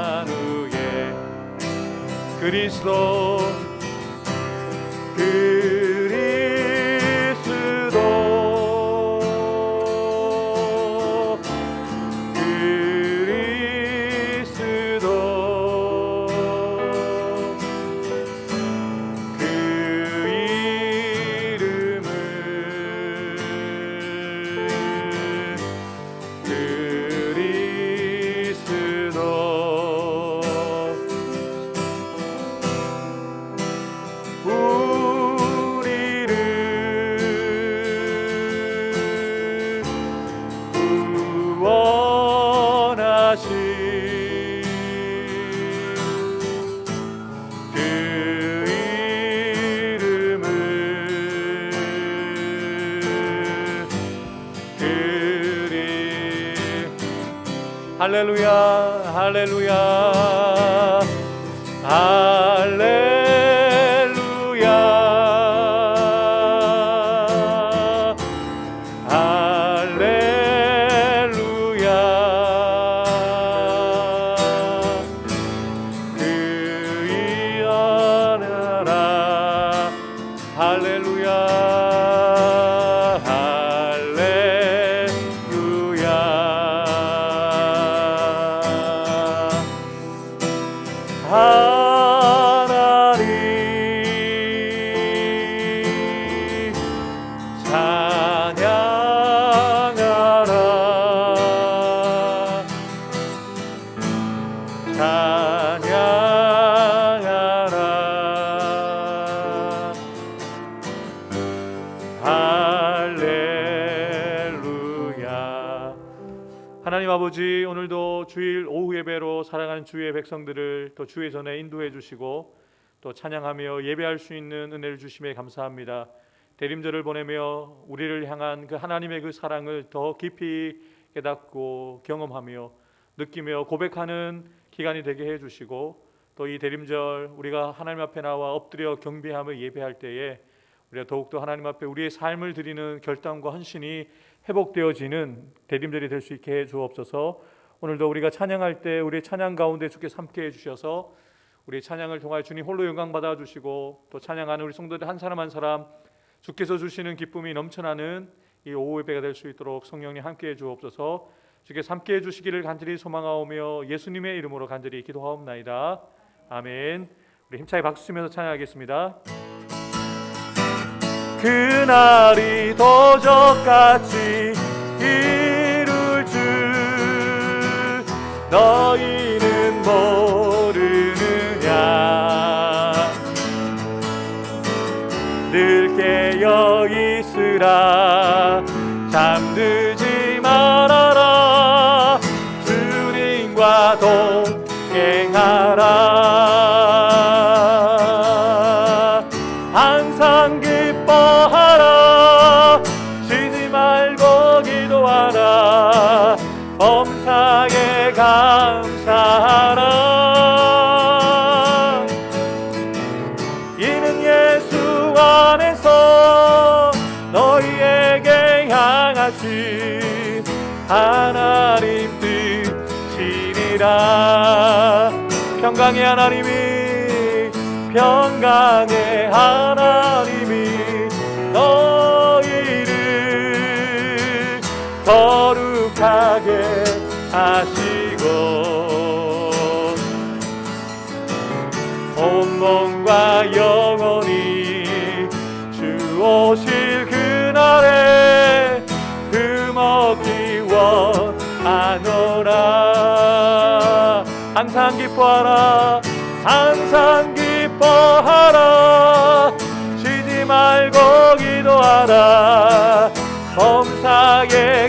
임마누엘 그리스도 할렐루야 할렐루야 할렐루야 할렐루야 그 이하나라 할렐루야 하나님 찬양하라 찬양하라 할렐루야. 하나님 아버지, 오늘도 주일 오후 예배로 사랑하는 주의 백성들을 또 주의 전에 인도해 주시고 또 찬양하며 예배할 수 있는 은혜를 주심에 감사합니다. 대림절을 보내며 우리를 향한 그 하나님의 그 사랑을 더 깊이 깨닫고 경험하며 느끼며 고백하는 기간이 되게 해 주시고 또 이 대림절 우리가 하나님 앞에 나와 엎드려 경배하며 예배할 때에 우리가 더욱더 하나님 앞에 우리의 삶을 드리는 결단과 헌신이 회복되어지는 대림절이 될 수 있게 해 주옵소서. 오늘도 우리가 찬양할 때 우리의 찬양 가운데 주께서 함께 해주셔서 우리의 찬양을 통하여 주님 홀로 영광 받아주시고 또 찬양하는 우리 성도들 한 사람 한 사람 주께서 주시는 기쁨이 넘쳐나는 이 오후 예배가 될 수 있도록 성령님 함께 해주옵소서. 주께서 함께 해주시기를 간절히 소망하오며 예수님의 이름으로 간절히 기도하옵나이다. 아멘. 우리 힘차게 박수 치면서 찬양하겠습니다. 그날이 도적같이 이룰 줄 너희는 모르느냐. 늘 깨어 있으라 잠들지 말아라 주님과 동행하라. 항상 기뻐하라 쉬지 말고 기도하라 범사에 감사하라. 이는 예수 안에서 너희에게 향하신 하나님 뜻이니라. 평강의 하나님이 평강의 하나님이 너희를 거룩하게 하시고 온 몸과 영혼이 주 오실 그날에 금없기 원하노라. 항상 기뻐하라 항상 기뻐하라 쉬지 말고 기도하라 범사에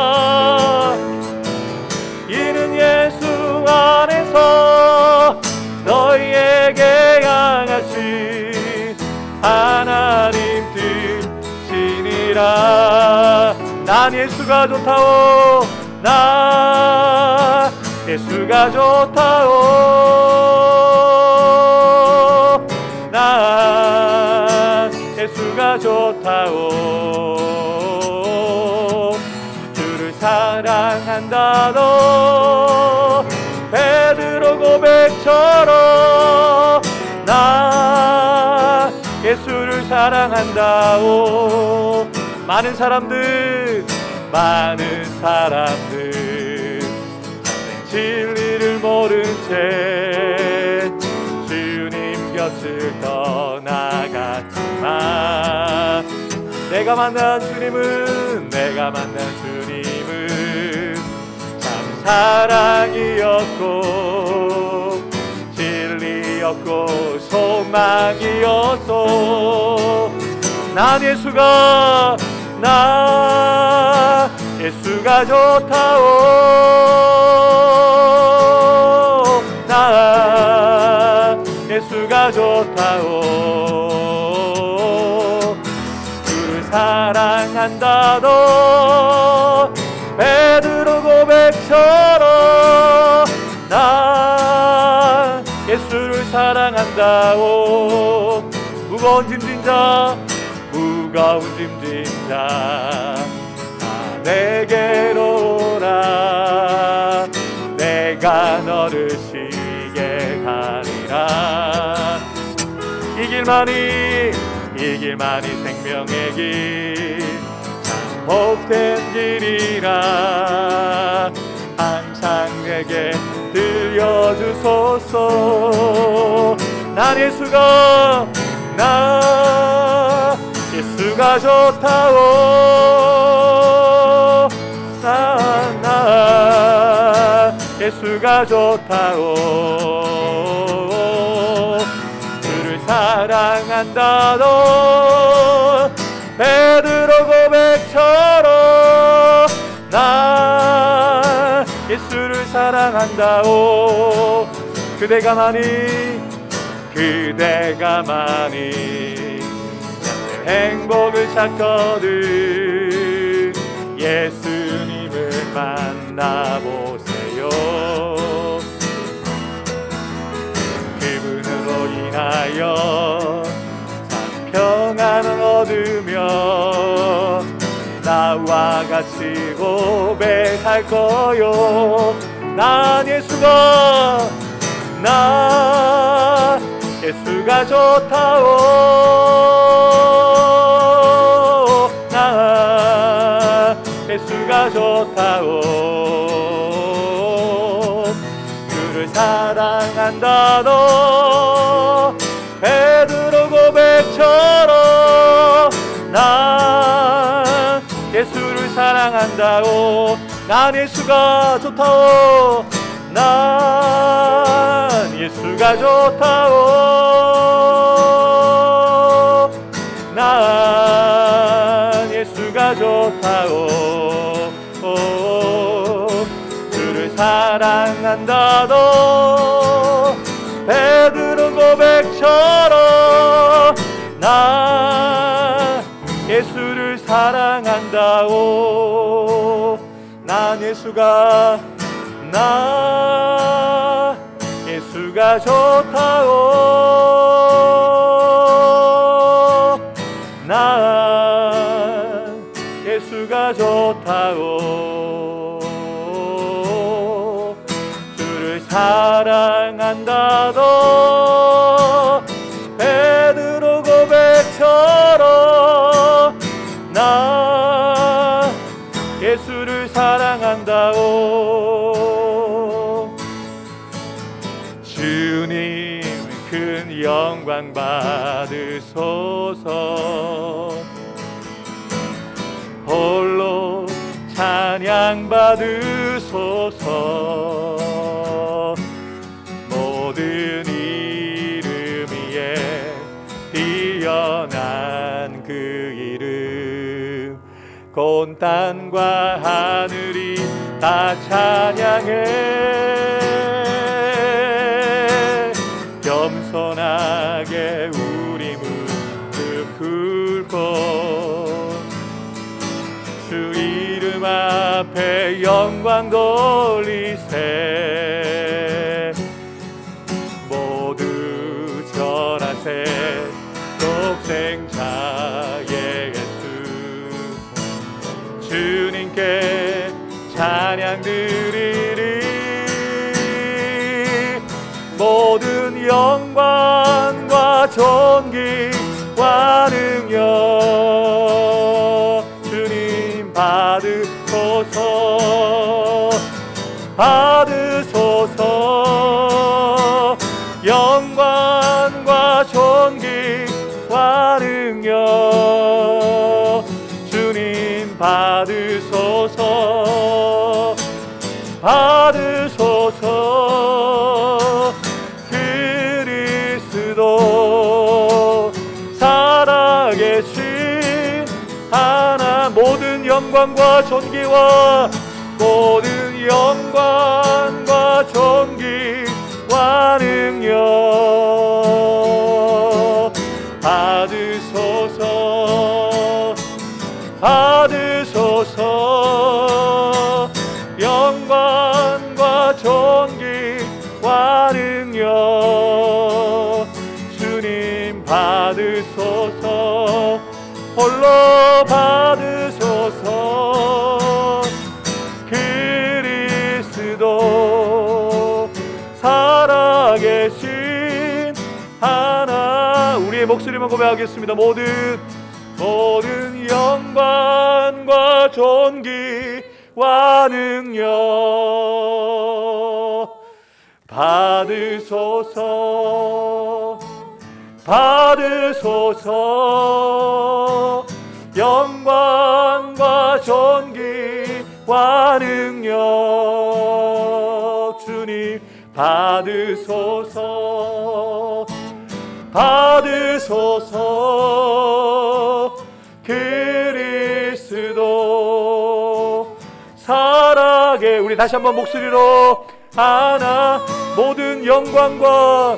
감사하라. 이는 예수 안에서 너희에게 향하신 하나님 뜻이니라. 난 예수가 좋다오 나 예수가 좋다오 나 예수가 좋다오 사랑한다. 너 베드로 고백처럼 나 예수를 사랑한다오. 많은 사람들 진리를 모른 채 주님 곁을 떠나갔지만 내가 만난 주님은 참 사랑이었고 진리였고 소망이었소. 난 예수가 좋다오. 나 예수가 좋다오. 주를 사랑한다. 너 베드로 고백처럼 나 예수를 사랑한다오. 무거운 짐진 자 내게로 오라. 내가 너를 쉬게 하리라. 이 길만이 생명의 길 참 복된 길이라. 항상 내게 들려주소서. 난 예수가 좋다오. 나 예수가 좋다오. 주를 사랑한다. 너 베드로 고백처럼 나 예수를 사랑한다오. 그대가 많이 행복을 찾거든 예수님을 만나보세요. 그분으로 인하여 참 평안을 얻으며 나와 같이 고백할 거요. 난 예수가 좋다오. 나 예수가 좋다오. 주를 사랑한다. 너 베드로 고백처럼 나 예수를 사랑한다오. 난 예수가 좋다오. 난 예수가 좋다오. 난 예수가 좋다오. 주를 사랑한다. 너 베드로 고백처럼 나 예수를 사랑한다오. 난 예수가 좋다오. 난 예수가 좋다오. 주를 사랑한다. 너 베드로 고백처럼 나 예수를 사랑한다오. 주님 큰 영광 받으소서. 홀로 찬양 받으소서. 모든 이름 위에 뛰어난 그 이름 온 땅과 하늘이 다 찬양해. 겸손하게 우리 무릎 꿇고 주 이름 앞에 영광 돌리세. 모두 절하세. 독생자 예수 주님께 찬양 드리리. 모든 영광과 존귀와 능력 주님 받으소서. 받으소서. 영광과 존귀와 능력 주님 받으소서. 받으소서. 그리스도 살아계신 하나 모든 영광과 존귀와 모든 영광과 존귀와 능력 받으소서. 받으소서. 영광과 존귀와 능력 주님 받으소서. 홀로 받으소서. 그리스도 살아계신 하나 우리의 목소리만 고백하겠습니다. 모든 영광과 존귀와 능력 받으소서. 받으소서. 영광과 존귀와 능력 주님 받으소서. 받으소서. 그리스도 살아계 우리 다시 한번 목소리로 하나 모든 영광과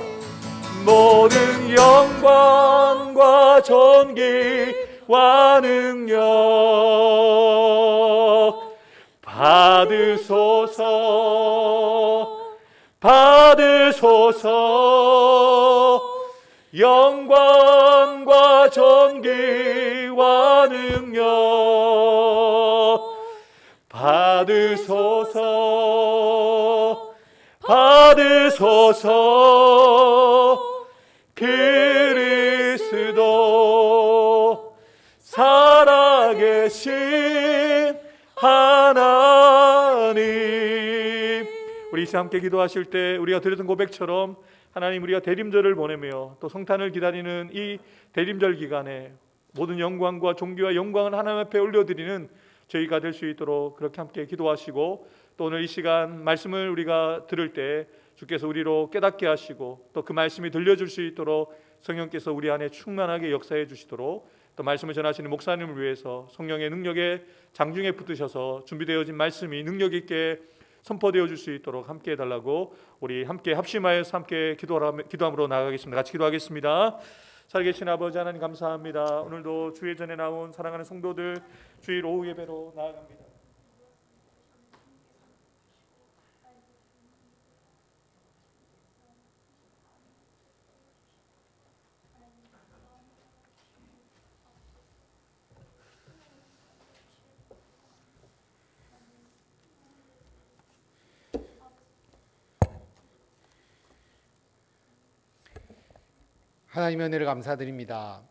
존귀와 능력 받으소서. 받으소서. 영광과 존귀와 능력 받으소서. 받으소서. 그리스도 살아계신 하나님 우리 이제 함께 기도하실 때 우리가 드렸던 고백처럼 하나님 우리가 대림절을 보내며 또 성탄을 기다리는 이 대림절 기간에 모든 영광과 존귀와 영광을 하나님 앞에 올려드리는 저희가 될 수 있도록 그렇게 함께 기도하시고 또 오늘 이 시간 말씀을 우리가 들을 때 주께서 우리로 깨닫게 하시고 또 그 말씀이 들려줄 수 있도록 성령께서 우리 안에 충만하게 역사해 주시도록 또 말씀을 전하시는 목사님을 위해서 성령의 능력에 장중에 붙으셔서 준비되어진 말씀이 능력 있게 선포되어 줄 수 있도록 함께 해달라고 우리 함께 합심하여서 함께 기도함으로 나아가겠습니다. 같이 기도하겠습니다. 살아계신 아버지 하나님 감사합니다. 오늘도 주의 전에 나온 사랑하는 성도들 주일 오후 예배로 나아갑니다. 하나님의 은혜를 감사드립니다.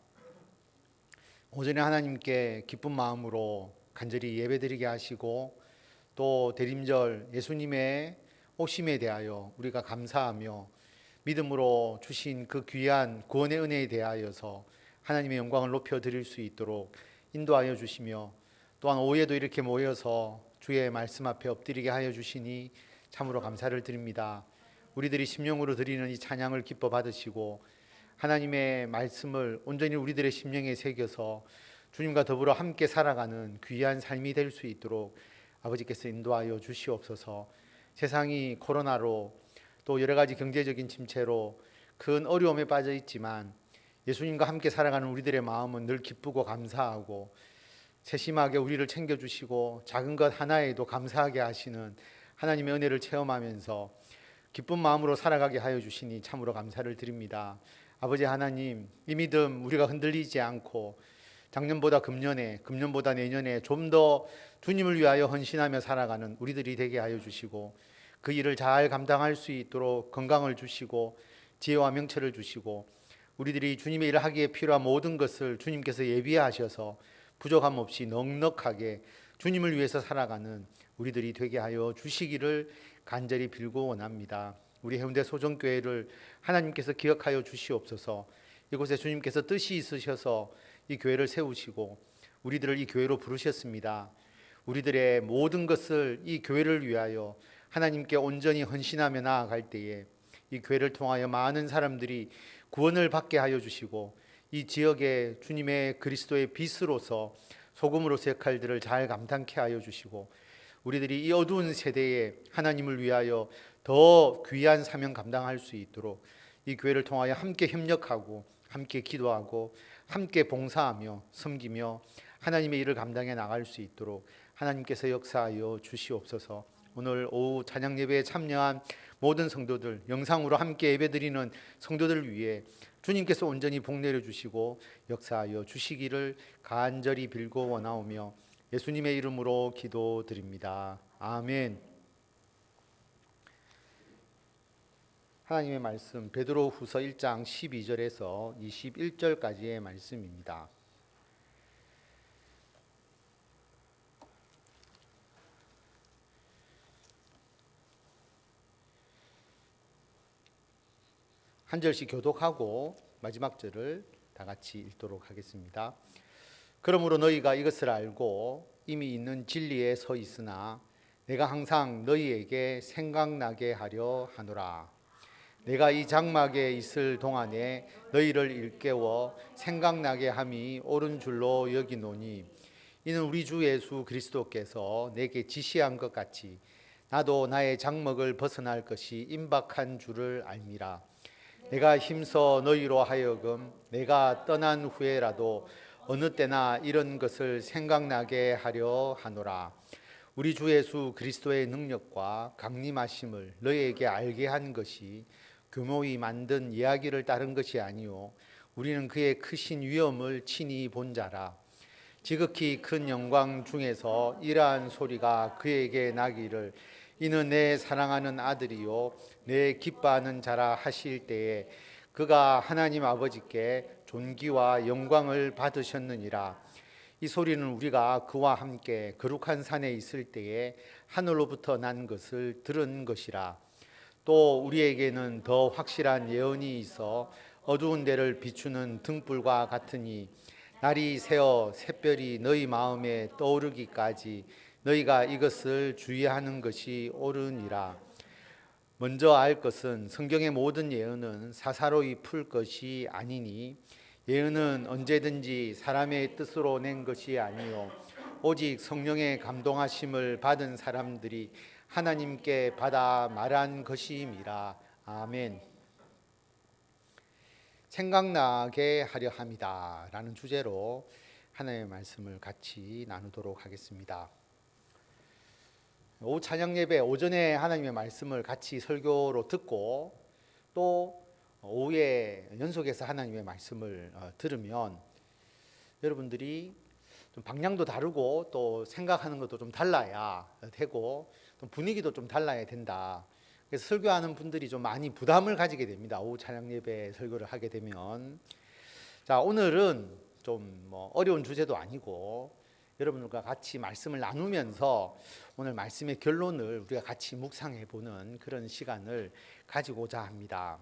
오전에 하나님께 기쁜 마음으로 간절히 예배드리게 하시고 또 대림절 예수님의 오심에 대하여 우리가 감사하며 믿음으로 주신 그 귀한 구원의 은혜에 대하여서 하나님의 영광을 높여드릴 수 있도록 인도하여 주시며 또한 오후에도 이렇게 모여서 주의 말씀 앞에 엎드리게 하여 주시니 참으로 감사를 드립니다. 우리들이 심령으로 드리는 이 찬양을 기뻐 받으시고 하나님의 말씀을 온전히 우리들의 심령에 새겨서 주님과 더불어 함께 살아가는 귀한 삶이 될 수 있도록 아버지께서 인도하여 주시옵소서. 세상이 코로나로 또 여러 가지 경제적인 침체로 큰 어려움에 빠져 있지만 예수님과 함께 살아가는 우리들의 마음은 늘 기쁘고 감사하고 세심하게 우리를 챙겨주시고 작은 것 하나에도 감사하게 하시는 하나님의 은혜를 체험하면서 기쁜 마음으로 살아가게 하여 주시니 참으로 감사를 드립니다. 아버지 하나님, 이 믿음 우리가 흔들리지 않고 작년보다 금년에, 금년보다 내년에 좀 더 주님을 위하여 헌신하며 살아가는 우리들이 되게 하여 주시고, 그 일을 잘 감당할 수 있도록 건강을 주시고 지혜와 명철을 주시고, 우리들이 주님의 일을 하기에 필요한 모든 것을 주님께서 예비하셔서 부족함 없이 넉넉하게 주님을 위해서 살아가는 우리들이 되게 하여 주시기를 간절히 빌고 원합니다. 우리 해운대 소정교회를 하나님께서 기억하여 주시옵소서. 이곳에 주님께서 뜻이 있으셔서 이 교회를 세우시고 우리들을 이 교회로 부르셨습니다. 우리들의 모든 것을 이 교회를 위하여 하나님께 온전히 헌신하며 나아갈 때에 이 교회를 통하여 많은 사람들이 구원을 받게 하여 주시고, 이 지역에 주님의 그리스도의 빛으로서 소금으로서 역할들을 잘 감당케 하여 주시고, 우리들이 이 어두운 세대에 하나님을 위하여 더 귀한 사명 감당할 수 있도록 이 교회를 통하여 함께 협력하고 함께 기도하고 함께 봉사하며 섬기며 하나님의 일을 감당해 나갈 수 있도록 하나님께서 역사하여 주시옵소서. 오늘 오후 찬양 예배에 참여한 모든 성도들, 영상으로 함께 예배드리는 성도들을 위해 주님께서 온전히 복 내려 주시고 역사하여 주시기를 간절히 빌고 원하오며 예수님의 이름으로 기도드립니다. 아멘. 하나님의 말씀 베드로후서 1장 12절에서 21절까지의 말씀입니다. 한 절씩 교독하고 마지막 절을 다 같이 읽도록 하겠습니다. 그러므로 너희가 이것을 알고 이미 있는 진리에 서 있으나 내가 항상 너희에게 생각나게 하려 하노라. 내가 이 장막에 있을 동안에 너희를 일깨워 생각나게 함이 옳은 줄로 여기노니, 이는 우리 주 예수 그리스도께서 내게 지시한 것 같이 나도 나의 장막을 벗어날 것이 임박한 줄을 알미라. 내가 힘써 너희로 하여금 내가 떠난 후에라도 어느 때나 이런 것을 생각나게 하려 하노라. 우리 주 예수 그리스도의 능력과 강림하심을 너희에게 알게 한 것이 교묘히 만든 이야기를 따른 것이 아니요 우리는 그의 크신 위엄을 친히 본 자라. 지극히 큰 영광 중에서 이러한 소리가 그에게 나기를 이는 내 사랑하는 아들이요 내 기뻐하는 자라 하실 때에 그가 하나님 아버지께 존귀와 영광을 받으셨느니라. 이 소리는 우리가 그와 함께 거룩한 산에 있을 때에 하늘로부터 난 것을 들은 것이라. 또 우리에게는 더 확실한 예언이 있어 어두운 데를 비추는 등불과 같으니, 날이 새어 샛별이 너희 마음에 떠오르기까지 너희가 이것을 주의하는 것이 옳으니라. 먼저 알 것은 성경의 모든 예언은 사사로이 풀 것이 아니니, 예언은 언제든지 사람의 뜻으로 낸 것이 아니요 오직 성령의 감동하심을 받은 사람들이 하나님께 받아 말한 것임이라. 아멘. 생각나게 하려 함이다 라는 주제로 하나님의 말씀을 같이 나누도록 하겠습니다. 오후 찬양 예배 오전에 하나님의 말씀을 같이 설교로 듣고 또 오후에 연속해서 하나님의 말씀을 들으면 여러분들이 좀 방향도 다르고 또 생각하는 것도 좀 달라야 되고 또 분위기도 좀 달라야 된다. 그래서 설교하는 분들이 좀 많이 부담을 가지게 됩니다. 오후 찬양 예배 설교를 하게 되면. 자, 오늘은 좀 어려운 주제도 아니고 여러분들과 같이 말씀을 나누면서 오늘 말씀의 결론을 우리가 같이 묵상해 보는 그런 시간을 가지고자 합니다.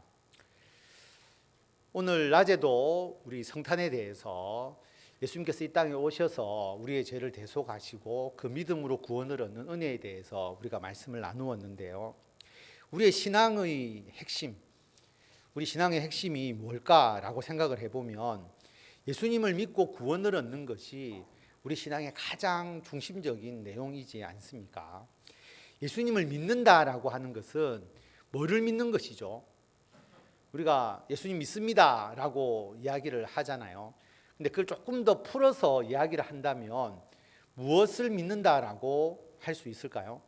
오늘 낮에도 우리 성탄에 대해서 예수님께서 이 땅에 오셔서 우리의 죄를 대속하시고 그 믿음으로 구원을 얻는 은혜에 대해서 우리가 말씀을 나누었는데요. 우리의 신앙의 핵심, 우리 신앙의 핵심이 뭘까라고 생각을 해보면 예수님을 믿고 구원을 얻는 것이 우리 신앙의 가장 중심적인 내용이지 않습니까? 예수님을 믿는다라고 하는 것은 뭐를 믿는 것이죠? 우리가 예수님 믿습니다라고 이야기를 하잖아요. 근데 그걸 조금 더 풀어서 이야기를 한다면 무엇을 믿는다라고 할 수 있을까요?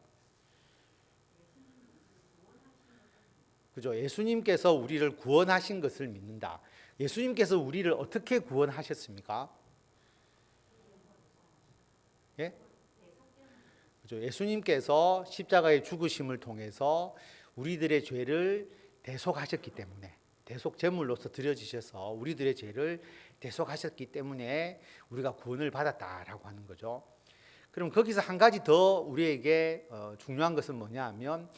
그죠? 예수님께서 우리를 구원하신 것을 믿는다. 예수님께서 우리를 어떻게 구원하셨습니까? 그죠? 예수님께서 십자가의 죽으심을 통해서 우리들의 죄를 대속하셨기 때문에, 대속 제물로서 드려지셔서 우리들의 죄를 대속하셨기 때문에 우리가 구원을 받았다라고 하는 거죠. 그럼 거기서 한 가지 더 우리에게 중요한 것은 뭐냐 하면,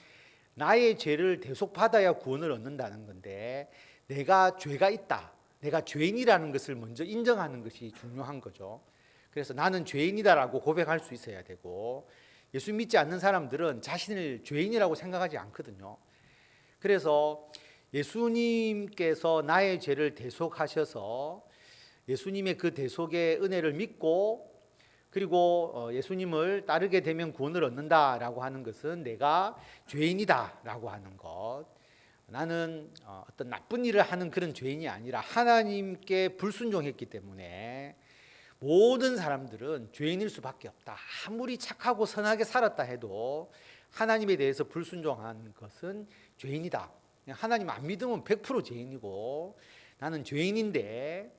나의 죄를 대속받아야 구원을 얻는다는 건데, 내가 죄가 있다, 내가 죄인이라는 것을 먼저 인정하는 것이 중요한 거죠. 그래서 나는 죄인이다라고 고백할 수 있어야 되고, 예수 믿지 않는 사람들은 자신을 죄인이라고 생각하지 않거든요. 그래서 예수님께서 나의 죄를 대속하셔서 예수님의 그 대속의 은혜를 믿고, 그리고 예수님을 따르게 되면 구원을 얻는다라고 하는 것은 내가 죄인이다라고 하는 것. 나는 어떤 나쁜 일을 하는 그런 죄인이 아니라 하나님께 불순종했기 때문에 모든 사람들은 죄인일 수밖에 없다. 아무리 착하고 선하게 살았다 해도 하나님에 대해서 불순종한 것은 죄인이다. 하나님 안 믿으면 100% 죄인이고, 나는 죄인인데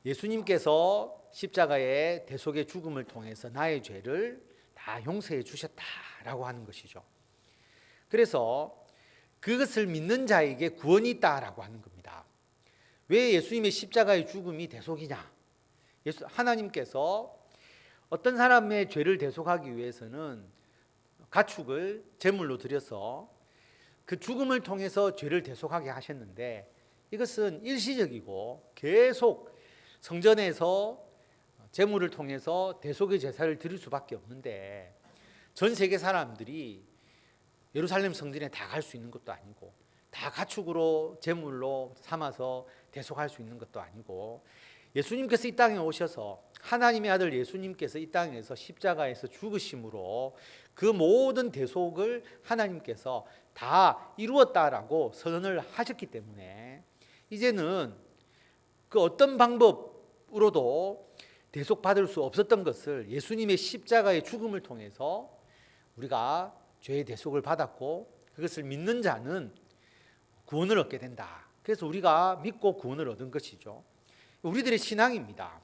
예수님께서 십자가의 대속의 죽음을 통해서 나의 죄를 다 용서해 주셨다라고 하는 것이죠. 그래서 그것을 믿는 자에게 구원이 있다라고 하는 겁니다. 왜 예수님의 십자가의 죽음이 대속이냐? 하나님께서 어떤 사람의 죄를 대속하기 위해서는 가축을 제물로 드려서 그 죽음을 통해서 죄를 대속하게 하셨는데, 이것은 일시적이고 계속 성전에서 제물을 통해서 대속의 제사를 드릴 수밖에 없는데, 전 세계 사람들이 예루살렘 성전에 다 갈 수 있는 것도 아니고, 다 가축으로 제물로 삼아서 대속할 수 있는 것도 아니고, 예수님께서 이 땅에 오셔서, 하나님의 아들 예수님께서 이 땅에서 십자가에서 죽으심으로 그 모든 대속을 하나님께서 다 이루었다라고 선언을 하셨기 때문에, 이제는 그 어떤 방법으로도 대속받을 수 없었던 것을 예수님의 십자가의 죽음을 통해서 우리가 죄의 대속을 받았고, 그것을 믿는 자는 구원을 얻게 된다. 그래서 우리가 믿고 구원을 얻은 것이죠. 우리들의 신앙입니다.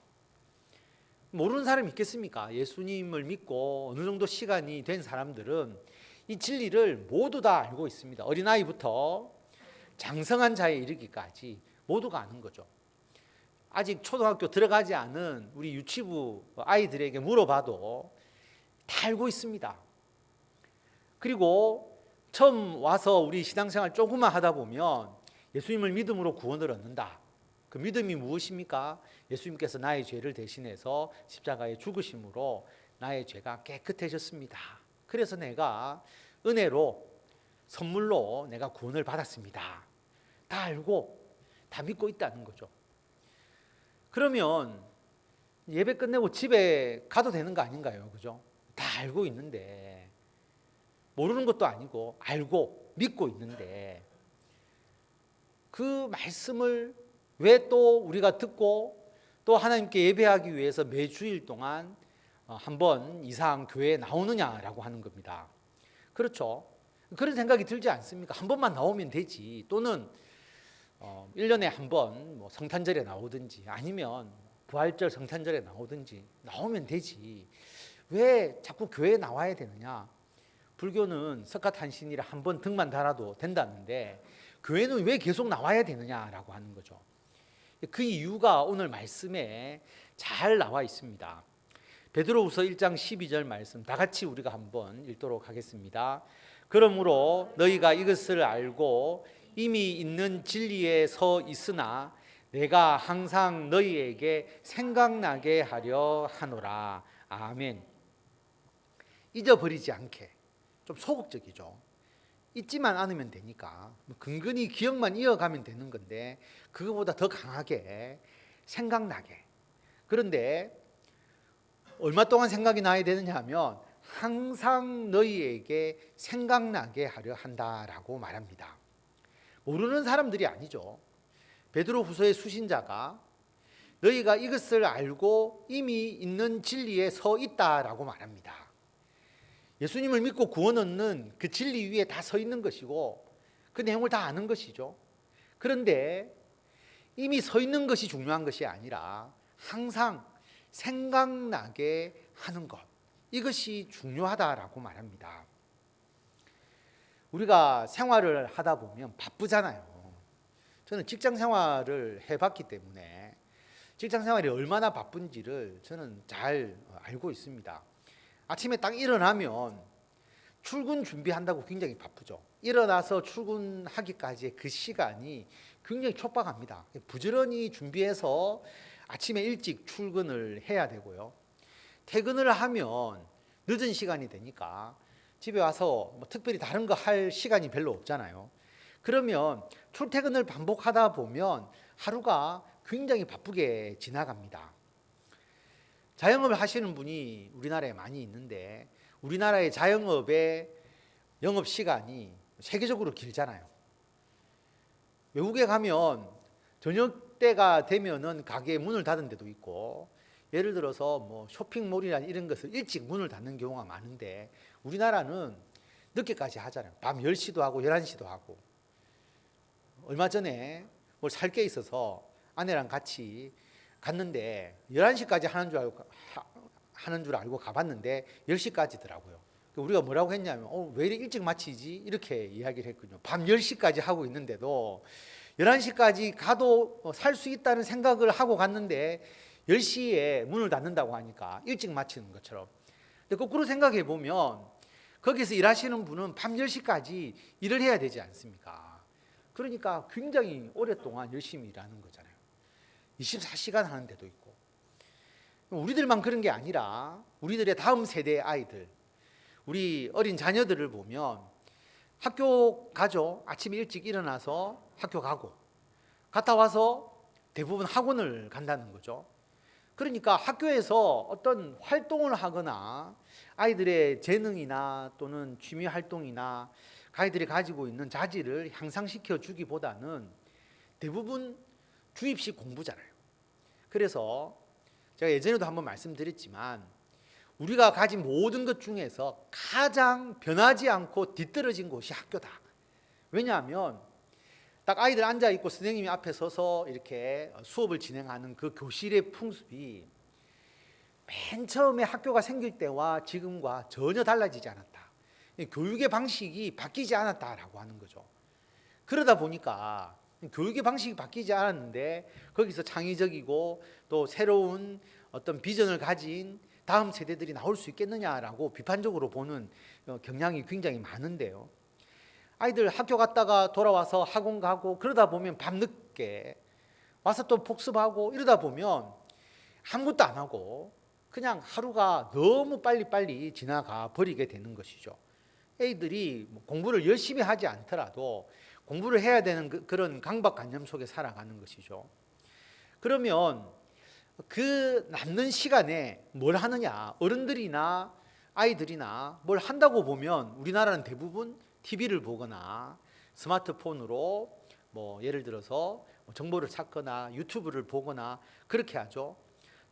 모르는 사람이 있겠습니까? 예수님을 믿고 어느 정도 시간이 된 사람들은 이 진리를 모두 다 알고 있습니다. 어린아이부터 장성한 자에 이르기까지 모두가 아는 거죠. 아직 초등학교 들어가지 않은 우리 유치부 아이들에게 물어봐도 다 알고 있습니다. 그리고 처음 와서 우리 신앙생활 조금만 하다 보면 예수님을 믿음으로 구원을 얻는다. 그 믿음이 무엇입니까? 예수님께서 나의 죄를 대신해서 십자가에 죽으심으로 나의 죄가 깨끗해졌습니다. 그래서 내가 은혜로, 선물로 내가 구원을 받았습니다. 다 알고 다 믿고 있다는 거죠. 그러면 예배 끝내고 집에 가도 되는 거 아닌가요? 그죠? 다 알고 있는데, 모르는 것도 아니고 알고 믿고 있는데, 그 말씀을 왜 또 우리가 듣고 또 하나님께 예배하기 위해서 매주일 동안 한 번 이상 교회에 나오느냐라고 하는 겁니다. 그렇죠? 그런 생각이 들지 않습니까? 한 번만 나오면 되지. 또는 1년에 한 번 뭐 성탄절에 나오든지, 아니면 부활절 성탄절에 나오든지 나오면 되지. 왜 자꾸 교회에 나와야 되느냐? 불교는 석가탄신일에 한 번 등만 달아도 된다는데, 교회는 왜 계속 나와야 되느냐라고 하는 거죠. 그 이유가 오늘 말씀에 잘 나와 있습니다. 베드로후서 1장 12절 말씀 다 같이 우리가 한번 읽도록 하겠습니다. 그러므로 너희가 이것을 알고 이미 있는 진리에 서 있으나 내가 항상 너희에게 생각나게 하려 하노라. 아멘. 잊어버리지 않게. 좀 소극적이죠. 잊지만 않으면 되니까, 근근히 기억만 이어가면 되는 건데, 그거보다 더 강하게 생각나게. 그런데 얼마 동안 생각이 나야 되느냐 하면 항상 너희에게 생각나게 하려 한다라고 말합니다. 모르는 사람들이 아니죠. 베드로후서의 수신자가 너희가 이것을 알고 이미 있는 진리에 서 있다라고 말합니다. 예수님을 믿고 구원 얻는 그 진리 위에 다 서 있는 것이고, 그 내용을 다 아는 것이죠. 그런데 이미 서 있는 것이 중요한 것이 아니라 항상 생각나게 하는 것, 이것이 중요하다라고 말합니다. 우리가 생활을 하다 보면 바쁘잖아요. 저는 직장 생활을 해봤기 때문에 직장 생활이 얼마나 바쁜지를 저는 잘 알고 있습니다. 아침에 딱 일어나면 출근 준비한다고 굉장히 바쁘죠. 일어나서 출근하기까지의 그 시간이 굉장히 촉박합니다. 부지런히 준비해서 아침에 일찍 출근을 해야 되고요. 퇴근을 하면 늦은 시간이 되니까 집에 와서 뭐 특별히 다른 거 할 시간이 별로 없잖아요. 그러면 출퇴근을 반복하다 보면 하루가 굉장히 바쁘게 지나갑니다. 자영업을 하시는 분이 우리나라에 많이 있는데 우리나라의 자영업의 영업 시간이 세계적으로 길잖아요. 외국에 가면 저녁 때가 되면은 가게 문을 닫은 데도 있고, 예를 들어서 뭐 쇼핑몰이나 이런 것을 일찍 문을 닫는 경우가 많은데 우리나라는 늦게까지 하잖아요. 밤 10시도 하고 11시도 하고. 얼마 전에 뭘 살 게 있어서 아내랑 같이 갔는데 11시까지 하는 줄 알고 가봤는데 10시까지더라고요. 우리가 뭐라고 했냐면 왜 이렇게 일찍 마치지? 이렇게 이야기를 했거든요. 밤 10시까지 하고 있는데도 11시까지 가도 살 수 있다는 생각을 하고 갔는데 10시에 문을 닫는다고 하니까 일찍 마치는 것처럼. 근데 거꾸로 생각해 보면 거기서 일하시는 분은 밤 10시까지 일을 해야 되지 않습니까? 그러니까 굉장히 오랫동안 열심히 일하는 거잖아요. 24시간 하는 데도 있고. 우리들만 그런 게 아니라 우리들의 다음 세대의 아이들, 우리 어린 자녀들을 보면 학교 가죠. 아침에 일찍 일어나서 학교 가고 갔다 와서 대부분 학원을 간다는 거죠. 그러니까 학교에서 어떤 활동을 하거나 아이들의 재능이나 또는 취미 활동이나 아이들이 가지고 있는 자질을 향상시켜 주기보다는 대부분 주입식 공부잖아요. 그래서 제가 예전에도 한번 말씀드렸지만 우리가 가진 모든 것 중에서 가장 변하지 않고 뒤떨어진 곳이 학교다. 왜냐하면 딱 아이들 앉아 있고 선생님이 앞에 서서 이렇게 수업을 진행하는 그 교실의 풍습이 맨 처음에 학교가 생길 때와 지금과 전혀 달라지지 않았다. 교육의 방식이 바뀌지 않았다라고 하는 거죠. 그러다 보니까 교육의 방식이 바뀌지 않았는데 거기서 창의적이고 또 새로운 어떤 비전을 가진 다음 세대들이 나올 수 있겠느냐라고 비판적으로 보는 경향이 굉장히 많은데요. 아이들 학교 갔다가 돌아와서 학원 가고 그러다 보면 밤늦게 와서 또 복습하고 이러다 보면 아무것도 안 하고 그냥 하루가 너무 빨리빨리 지나가 버리게 되는 것이죠. 애들이 공부를 열심히 하지 않더라도 공부를 해야 되는 그런 강박관념 속에 살아가는 것이죠. 그러면 그 남는 시간에 뭘 하느냐? 어른들이나 아이들이나 뭘 한다고 보면 우리나라는 대부분 TV를 보거나 스마트폰으로 뭐 예를 들어서 정보를 찾거나 유튜브를 보거나 그렇게 하죠.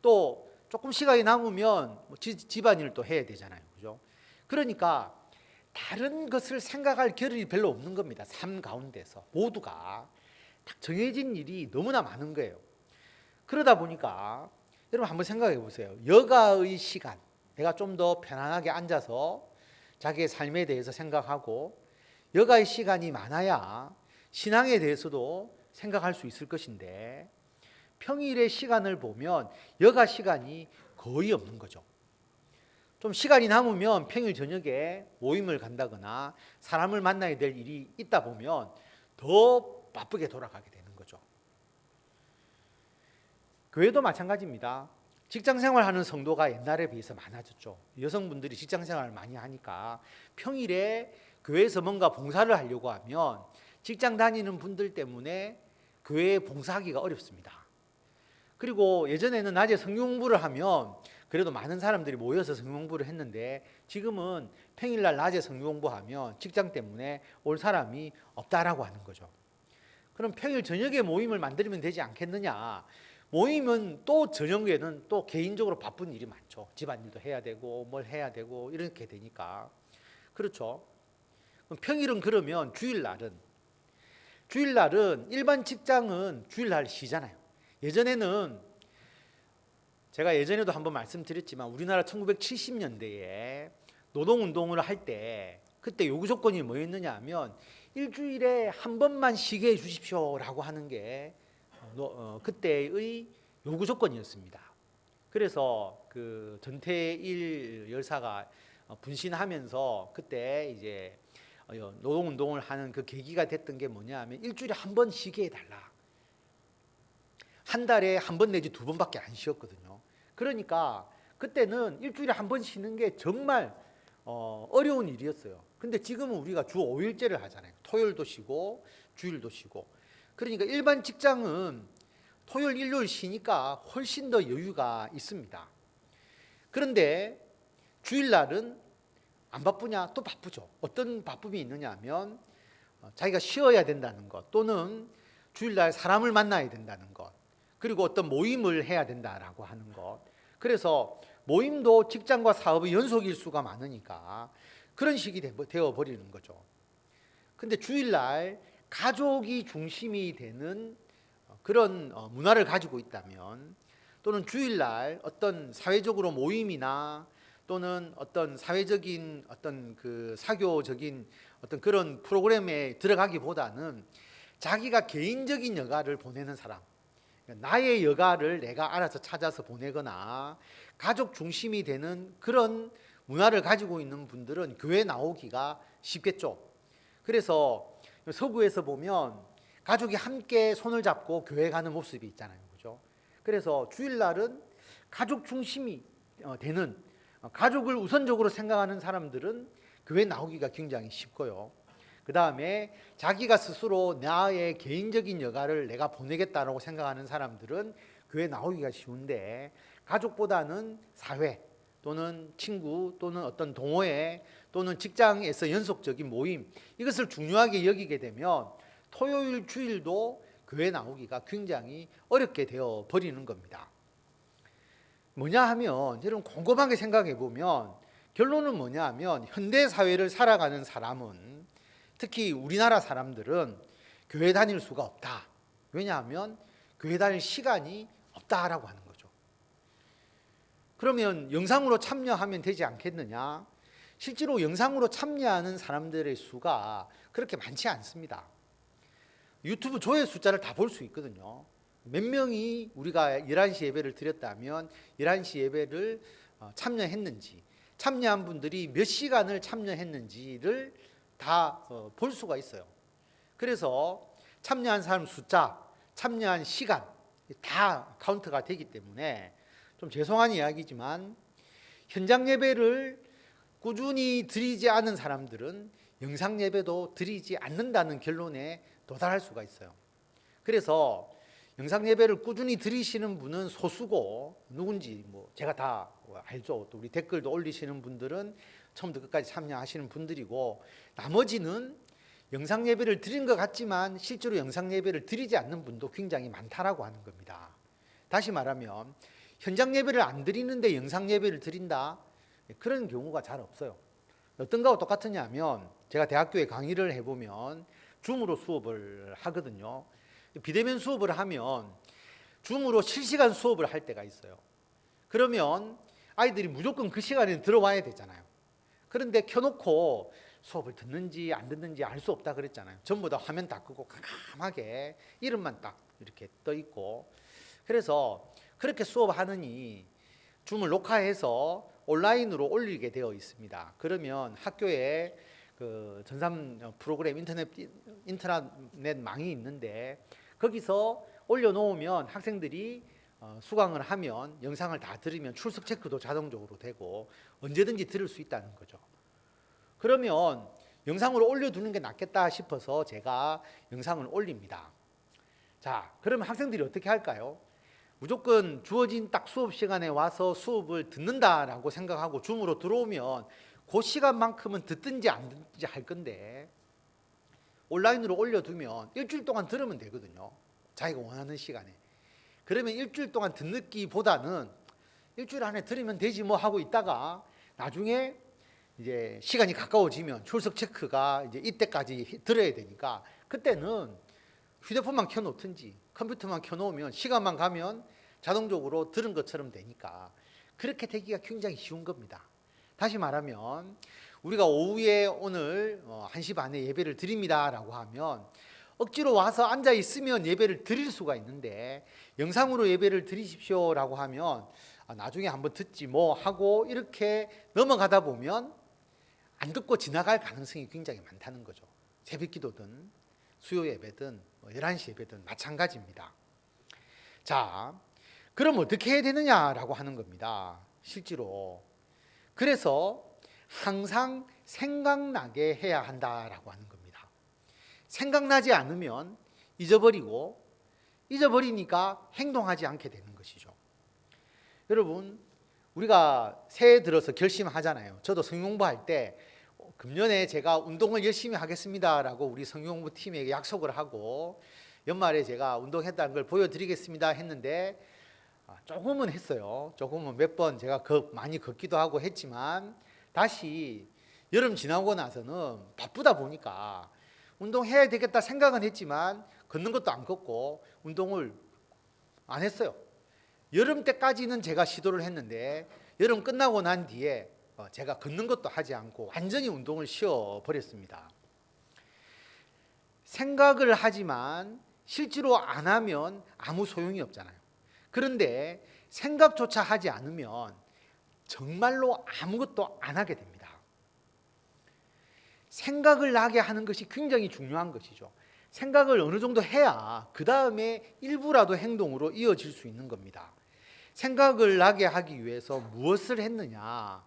또 조금 시간이 남으면 집안일을 또 해야 되잖아요. 그죠? 그러니까 다른 것을 생각할 겨를이 별로 없는 겁니다. 삶 가운데서 모두가 딱 정해진 일이 너무나 많은 거예요. 그러다 보니까 여러분 한번 생각해 보세요. 여가의 시간, 내가 좀 더 편안하게 앉아서 자기의 삶에 대해서 생각하고 여가의 시간이 많아야 신앙에 대해서도 생각할 수 있을 것인데 평일의 시간을 보면 여가 시간이 거의 없는 거죠. 좀 시간이 남으면 평일 저녁에 모임을 간다거나 사람을 만나야 될 일이 있다 보면 더 바쁘게 돌아가게 되는 거죠. 교회도 마찬가지입니다. 직장 생활하는 성도가 옛날에 비해서 많아졌죠. 여성분들이 직장 생활을 많이 하니까 평일에 교회에서 뭔가 봉사를 하려고 하면 직장 다니는 분들 때문에 교회에 봉사하기가 어렵습니다. 그리고 예전에는 낮에 성경 공부를 하면 그래도 많은 사람들이 모여서 성경 공부를 했는데 지금은 평일날 낮에 성경 공부하면 직장 때문에 올 사람이 없다라고 하는 거죠. 그럼 평일 저녁에 모임을 만들면 되지 않겠느냐? 모임은 또 저녁에는 또 개인적으로 바쁜 일이 많죠. 집안일도 해야 되고 뭘 해야 되고 이렇게 되니까. 그렇죠. 그럼 평일은 그러면 주일날은 일반 직장은 주일날 쉬잖아요. 예전에는 제가 예전에도 한번 말씀드렸지만 우리나라 1970년대에 노동운동을 할 때 그때 요구 조건이 뭐였느냐 하면 일주일에 한 번만 쉬게 해주십시오라고 하는 게 그때의 요구 조건이었습니다. 그래서 그 전태일 열사가 분신하면서 그때 이제 노동운동을 하는 그 계기가 됐던 게 뭐냐 하면 일주일에 한 번 쉬게 해달라. 한 달에 한 번 내지 두 번밖에 안 쉬었거든요. 그러니까 그때는 일주일에 한 번 쉬는 게 정말 어려운 일이었어요. 근데 지금은 우리가 주 5일제를 하잖아요. 토요일도 쉬고 주일도 쉬고. 그러니까 일반 직장은 토요일, 일요일 쉬니까 훨씬 더 여유가 있습니다. 그런데 주일날은 안 바쁘냐? 또 바쁘죠. 어떤 바쁨이 있느냐 하면 자기가 쉬어야 된다는 것, 또는 주일날 사람을 만나야 된다는 것, 그리고 어떤 모임을 해야 된다라고 하는 것. 그래서 모임도 직장과 사업의 연속 일수가 많으니까 그런 식이 되어버리는 거죠. 근데 주일날 가족이 중심이 되는 그런 문화를 가지고 있다면, 또는 주일날 어떤 사회적으로 모임이나 또는 어떤 사회적인 어떤 그 사교적인 어떤 그런 프로그램에 들어가기보다는 자기가 개인적인 여가를 보내는 사람, 나의 여가를 내가 알아서 찾아서 보내거나 가족 중심이 되는 그런 문화를 가지고 있는 분들은 교회 나오기가 쉽겠죠. 그래서 서구에서 보면 가족이 함께 손을 잡고 교회 가는 모습이 있잖아요. 그죠? 그래서 주일날은 가족 중심이 되는, 가족을 우선적으로 생각하는 사람들은 교회 나오기가 굉장히 쉽고요. 그 다음에 자기가 스스로 나의 개인적인 여가를 내가 보내겠다라고 생각하는 사람들은 교회 나오기가 쉬운데, 가족보다는 사회 또는 친구 또는 어떤 동호회 또는 직장에서 연속적인 모임, 이것을 중요하게 여기게 되면 토요일 주일도 교회 나오기가 굉장히 어렵게 되어 버리는 겁니다. 뭐냐 하면 여러분 곰곰하게 생각해 보면 결론은 뭐냐 하면 현대 사회를 살아가는 사람은, 특히 우리나라 사람들은 교회 다닐 수가 없다. 왜냐하면 교회 다닐 시간이 없다라고 하는 거죠. 그러면 영상으로 참여하면 되지 않겠느냐? 실제로 영상으로 참여하는 사람들의 수가 그렇게 많지 않습니다. 유튜브 조회 숫자를 다 볼 수 있거든요. 몇 명이 우리가 11시 예배를 드렸다면 11시 예배를 참여했는지, 참여한 분들이 몇 시간을 참여했는지를 다 볼 수가 있어요. 그래서 참여한 사람 숫자, 참여한 시간 다 카운트가 되기 때문에, 좀 죄송한 이야기지만 현장 예배를 꾸준히 드리지 않은 사람들은 영상 예배도 드리지 않는다는 결론에 도달할 수가 있어요. 그래서 영상 예배를 꾸준히 드리시는 분은 소수고, 누군지 뭐 제가 다 알죠. 또 우리 댓글도 올리시는 분들은 처음부터 끝까지 참여하시는 분들이고, 나머지는 영상 예배를 드린 것 같지만 실제로 영상 예배를 드리지 않는 분도 굉장히 많다라고 하는 겁니다. 다시 말하면 현장 예배를 안 드리는데 영상 예배를 드린다? 그런 경우가 잘 없어요. 어떤 거하고 똑같으냐 하면, 제가 대학교에 강의를 해보면 줌으로 수업을 하거든요. 비대면 수업을 하면 줌으로 실시간 수업을 할 때가 있어요. 그러면 아이들이 무조건 그 시간에 들어와야 되잖아요. 그런데 켜놓고 수업을 듣는지 안 듣는지 알 수 없다 그랬잖아요. 전부 다 화면 다 끄고 깜깜하게 이름만 딱 이렇게 떠 있고, 그래서 그렇게 수업하느니 줌을 녹화해서 온라인으로 올리게 되어 있습니다. 그러면 학교에 그 전산 프로그램 인터넷 망이 있는데 거기서 올려놓으면 학생들이 수강을 하면 영상을 다 들으면 출석 체크도 자동적으로 되고 언제든지 들을 수 있다는 거죠. 그러면 영상으로 올려두는 게 낫겠다 싶어서 제가 영상을 올립니다. 자, 그러면 학생들이 어떻게 할까요? 무조건 주어진 딱 수업 시간에 와서 수업을 듣는다라고 생각하고 줌으로 들어오면 그 시간만큼은 듣든지 안 듣든지 할 건데, 온라인으로 올려두면 일주일 동안 들으면 되거든요. 자기가 원하는 시간에. 그러면 일주일 동안 듣기보다는 일주일 안에 들으면 되지 뭐 하고 있다가 나중에 이제 시간이 가까워지면 출석 체크가 이제 이때까지 들어야 되니까 그때는 휴대폰만 켜놓든지 컴퓨터만 켜놓으면 시간만 가면 자동적으로 들은 것처럼 되니까 그렇게 되기가 굉장히 쉬운 겁니다. 다시 말하면 우리가 오후에 오늘 1시 반에 예배를 드립니다 라고 하면 억지로 와서 앉아 있으면 예배를 드릴 수가 있는데, 영상으로 예배를 드리십시오 라고 하면 나중에 한번 듣지 뭐 하고 이렇게 넘어가다 보면 안 듣고 지나갈 가능성이 굉장히 많다는 거죠. 새벽 기도든 수요 예배든 11시 예배든 마찬가지입니다. 자, 그럼 어떻게 해야 되느냐라고 하는 겁니다. 실제로. 그래서 항상 생각나게 해야 한다라고 하는 겁니다. 생각나지 않으면 잊어버리니까 행동하지 않게 되는 것이죠. 여러분, 우리가 새해 들어서 결심하잖아요. 저도 성경공부할 때 금년에 제가 운동을 열심히 하겠습니다라고 우리 성경공부 팀에게 약속을 하고 연말에 제가 운동했다는 걸 보여드리겠습니다 했는데 조금은 했어요. 조금은 몇 번 제가 많이 걷기도 하고 했지만 다시 여름 지나고 나서는 바쁘다 보니까 운동해야 되겠다 생각은 했지만 걷는 것도 안 걷고 운동을 안 했어요. 여름 때까지는 제가 시도를 했는데 여름 끝나고 난 뒤에 제가 걷는 것도 하지 않고 완전히 운동을 쉬어버렸습니다. 생각을 하지만 실제로 안 하면 아무 소용이 없잖아요. 그런데 생각조차 하지 않으면 정말로 아무것도 안 하게 됩니다. 생각을 나게 하는 것이 굉장히 중요한 것이죠. 생각을 어느 정도 해야 그 다음에 일부라도 행동으로 이어질 수 있는 겁니다. 생각을 나게 하기 위해서 무엇을 했느냐?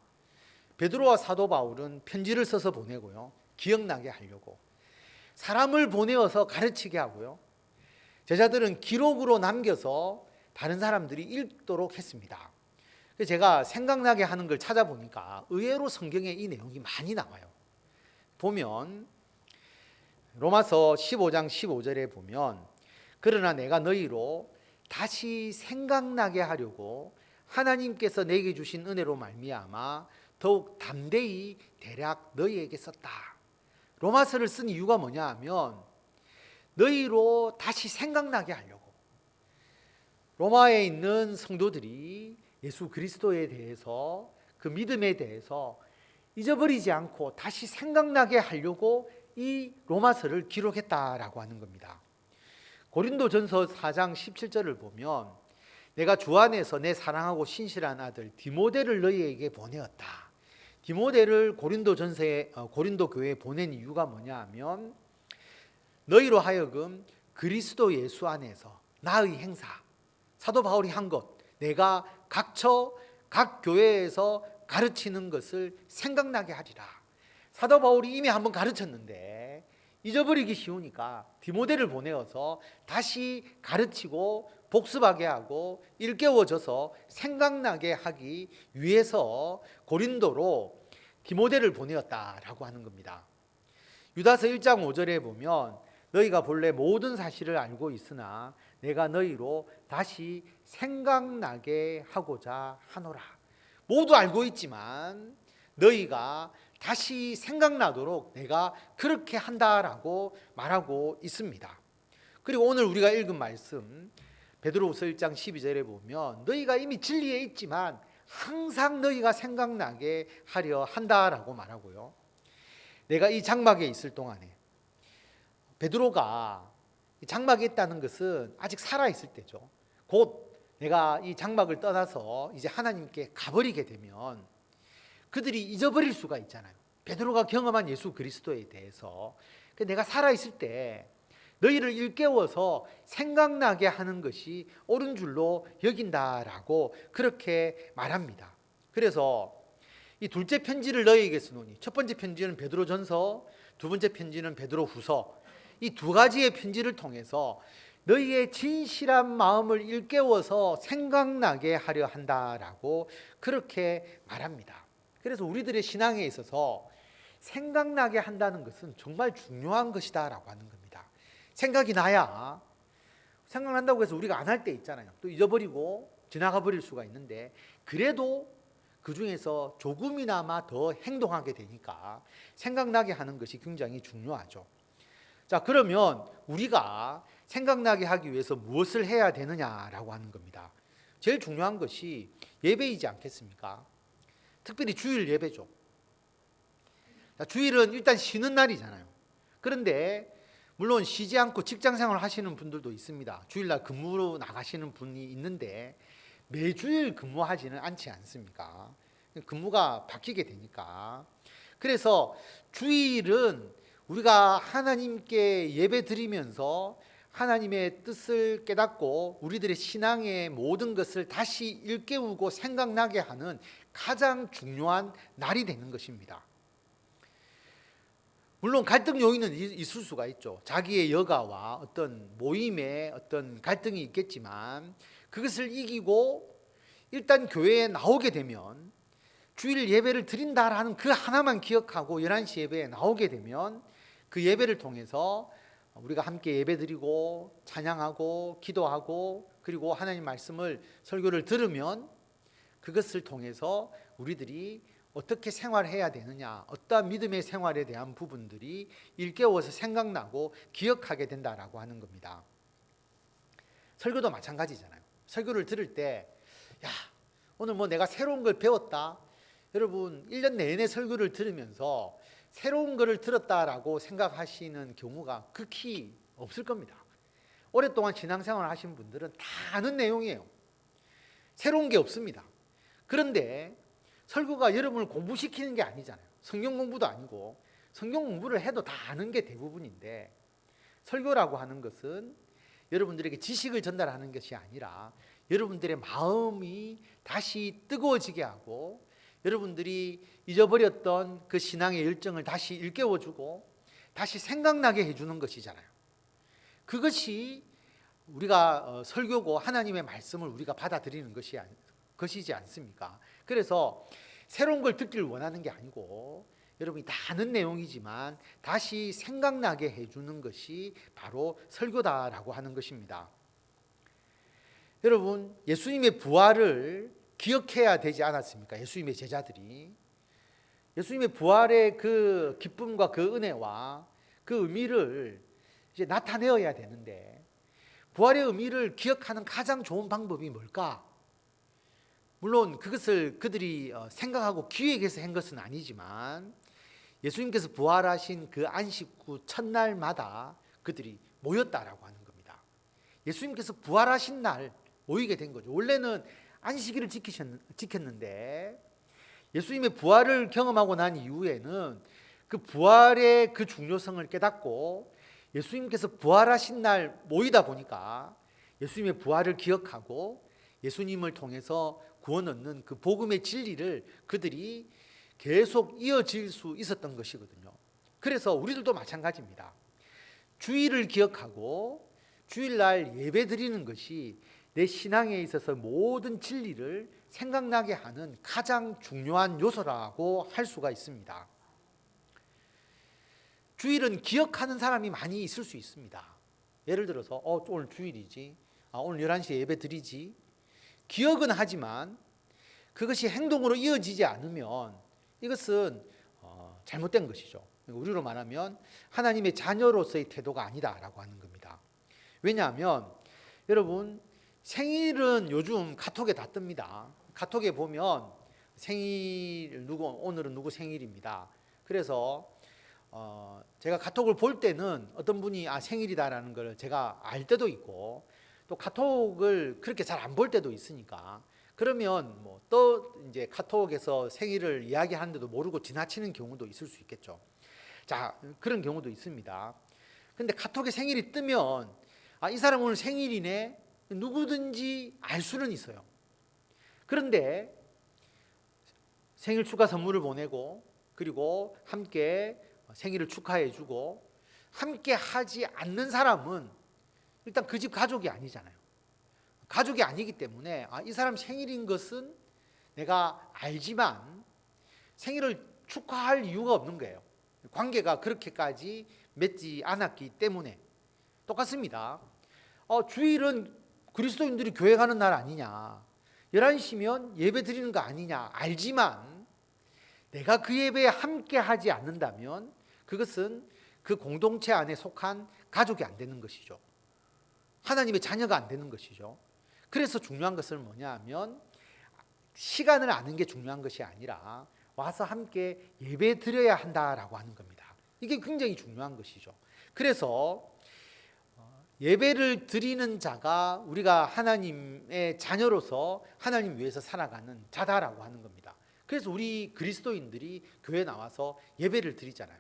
베드로와 사도 바울은 편지를 써서 보내고요. 기억나게 하려고. 사람을 보내어서 가르치게 하고요. 제자들은 기록으로 남겨서 다른 사람들이 읽도록 했습니다. 그래서 제가 생각나게 하는 걸 찾아보니까 의외로 성경에 이 내용이 많이 나와요. 보면 로마서 15장 15절에 보면 그러나 내가 너희로 다시 생각나게 하려고 하나님께서 내게 주신 은혜로 말미암아 더욱 담대히 대략 너희에게 썼다. 로마서를 쓴 이유가 뭐냐 하면 너희로 다시 생각나게 하려고. 로마에 있는 성도들이 예수 그리스도에 대해서 그 믿음에 대해서 잊어버리지 않고 다시 생각나게 하려고 이 로마서를 기록했다라고 하는 겁니다. 고린도전서 4장 17절을 보면 내가 주 안에서 내 사랑하고 신실한 아들 디모데를 너희에게 보내었다. 디모데를 고린도 교회에 보낸 이유가 뭐냐 하면 너희로 하여금 그리스도 예수 안에서 나의 행사, 사도 바울이 한 것, 내가 각처 각 교회에서 가르치는 것을 생각나게 하리라. 사도 바울이 이미 한번 가르쳤는데 잊어버리기 쉬우니까 디모데를 보내어서 다시 가르치고 복습하게 하고 일깨워져서 생각나게 하기 위해서 고린도로 디모데를 보내었다라고 하는 겁니다. 유다서 1장 5절에 보면 너희가 본래 모든 사실을 알고 있으나 내가 너희로 다시 생각나게 하고자 하노라. 모두 알고 있지만 너희가 다시 생각나도록 내가 그렇게 한다라고 말하고 있습니다. 그리고 오늘 우리가 읽은 말씀 베드로후서 1장 12절에 보면 너희가 이미 진리에 있지만 항상 너희가 생각나게 하려 한다라고 말하고요. 내가 이 장막에 있을 동안에 베드로가 장막에 있다는 것은 아직 살아있을 때죠. 곧 내가 이 장막을 떠나서 이제 하나님께 가버리게 되면 그들이 잊어버릴 수가 있잖아요. 베드로가 경험한 예수 그리스도에 대해서 내가 살아있을 때 너희를 일깨워서 생각나게 하는 것이 옳은 줄로 여긴다라고 그렇게 말합니다. 그래서 이 둘째 편지를 너희에게 쓰노니 첫 번째 편지는 베드로전서, 두 번째 편지는 베드로후서, 이 두 가지의 편지를 통해서 너희의 진실한 마음을 일깨워서 생각나게 하려 한다라고 그렇게 말합니다. 그래서 우리들의 신앙에 있어서 생각나게 한다는 것은 정말 중요한 것이다라고 하는 겁니다. 생각이 나야, 생각난다고 해서 우리가 안 할 때 있잖아요. 또 잊어버리고 지나가 버릴 수가 있는데 그래도 그 중에서 조금이나마 더 행동하게 되니까 생각나게 하는 것이 굉장히 중요하죠. 자, 그러면 우리가 생각나게 하기 위해서 무엇을 해야 되느냐라고 하는 겁니다. 제일 중요한 것이 예배이지 않겠습니까? 특별히 주일 예배죠. 주일은 일단 쉬는 날이잖아요. 그런데 물론 쉬지 않고 직장 생활을 하시는 분들도 있습니다. 주일날 근무로 나가시는 분이 있는데 매주일 근무하지는 않지 않습니까? 근무가 바뀌게 되니까. 그래서 주일은 우리가 하나님께 예배 드리면서 하나님의 뜻을 깨닫고 우리들의 신앙의 모든 것을 다시 일깨우고 생각나게 하는 가장 중요한 날이 되는 것입니다. 물론 갈등 요인은 있을 수가 있죠. 자기의 여가와 어떤 모임에 어떤 갈등이 있겠지만 그것을 이기고 일단 교회에 나오게 되면 주일 예배를 드린다라는 그 하나만 기억하고 11시 예배에 나오게 되면 그 예배를 통해서 우리가 함께 예배드리고 찬양하고 기도하고 그리고 하나님 말씀을 설교를 들으면 그것을 통해서 우리들이 어떻게 생활해야 되느냐, 어떠한 믿음의 생활에 대한 부분들이 일깨워서 생각나고 기억하게 된다라고 하는 겁니다. 설교도 마찬가지잖아요. 설교를 들을 때 야, 오늘 뭐 내가 새로운 걸 배웠다. 여러분 1년 내내 설교를 들으면서 새로운 것을 들었다라고 생각하시는 경우가 극히 없을 겁니다. 오랫동안 신앙생활을 하신 분들은 다 아는 내용이에요. 새로운 게 없습니다. 그런데 설교가 여러분을 공부시키는 게 아니잖아요. 성경 공부도 아니고 성경 공부를 해도 다 아는 게 대부분인데 설교라고 하는 것은 여러분들에게 지식을 전달하는 것이 아니라 여러분들의 마음이 다시 뜨거워지게 하고 여러분들이 잊어버렸던 그 신앙의 열정을 다시 일깨워주고 다시 생각나게 해주는 것이잖아요. 그것이 우리가 설교고 하나님의 말씀을 우리가 받아들이는 것이지 않습니까? 그래서 새로운 걸 듣기를 원하는 게 아니고 여러분이 다 아는 내용이지만 다시 생각나게 해주는 것이 바로 설교다라고 하는 것입니다. 여러분 예수님의 부활을 기억해야 되지 않았습니까? 예수님의 제자들이 예수님의 부활의 그 기쁨과 그 은혜와 그 의미를 이제 나타내어야 되는데 부활의 의미를 기억하는 가장 좋은 방법이 뭘까? 물론 그것을 그들이 생각하고 기획해서 한 것은 아니지만 예수님께서 부활하신 그 안식 후 첫날마다 그들이 모였다라고 하는 겁니다. 예수님께서 부활하신 날 모이게 된 거죠. 원래는 안식일을 지켰는데 예수님의 부활을 경험하고 난 이후에는 그 부활의 그 중요성을 깨닫고 예수님께서 부활하신 날 모이다 보니까 예수님의 부활을 기억하고 예수님을 통해서 구원 얻는 그 복음의 진리를 그들이 계속 이어질 수 있었던 것이거든요. 그래서 우리들도 마찬가지입니다. 주일을 기억하고 주일날 예배 드리는 것이 내 신앙에 있어서 모든 진리를 생각나게 하는 가장 중요한 요소라고 할 수가 있습니다. 주일은 기억하는 사람이 많이 있을 수 있습니다. 예를 들어서 오늘 주일이지, 오늘 11시에 예배 드리지. 기억은 하지만 그것이 행동으로 이어지지 않으면 이것은 잘못된 것이죠. 우리로 말하면 하나님의 자녀로서의 태도가 아니다라고 하는 겁니다. 왜냐하면 여러분 생일은 요즘 카톡에 다 뜹니다. 카톡에 보면 생일 오늘은 누구 생일입니다. 그래서 제가 카톡을 볼 때는 어떤 분이 생일이다라는 걸 제가 알 때도 있고 또 카톡을 그렇게 잘 안 볼 때도 있으니까 그러면 뭐 또 이제 카톡에서 생일을 이야기하는데도 모르고 지나치는 경우도 있을 수 있겠죠. 자, 그런 경우도 있습니다. 근데 카톡에 생일이 뜨면 이 사람 오늘 생일이네 누구든지 알 수는 있어요. 그런데 생일 축하 선물을 보내고 그리고 함께 생일을 축하해주고 함께 하지 않는 사람은 일단 그 집 가족이 아니잖아요. 가족이 아니기 때문에 이 사람 생일인 것은 내가 알지만 생일을 축하할 이유가 없는 거예요. 관계가 그렇게까지 맺지 않았기 때문에. 똑같습니다. 주일은 그리스도인들이 교회 가는 날 아니냐, 11시면 예배 드리는 거 아니냐 알지만 내가 그 예배에 함께 하지 않는다면 그것은 그 공동체 안에 속한 가족이 안 되는 것이죠. 하나님의 자녀가 안 되는 것이죠. 그래서 중요한 것은 뭐냐 하면 시간을 아는 게 중요한 것이 아니라 와서 함께 예배 드려야 한다라고 하는 겁니다. 이게 굉장히 중요한 것이죠. 그래서 예배를 드리는 자가 우리가 하나님의 자녀로서 하나님 위해서 살아가는 자다라고 하는 겁니다. 그래서 우리 그리스도인들이 교회에 나와서 예배를 드리잖아요.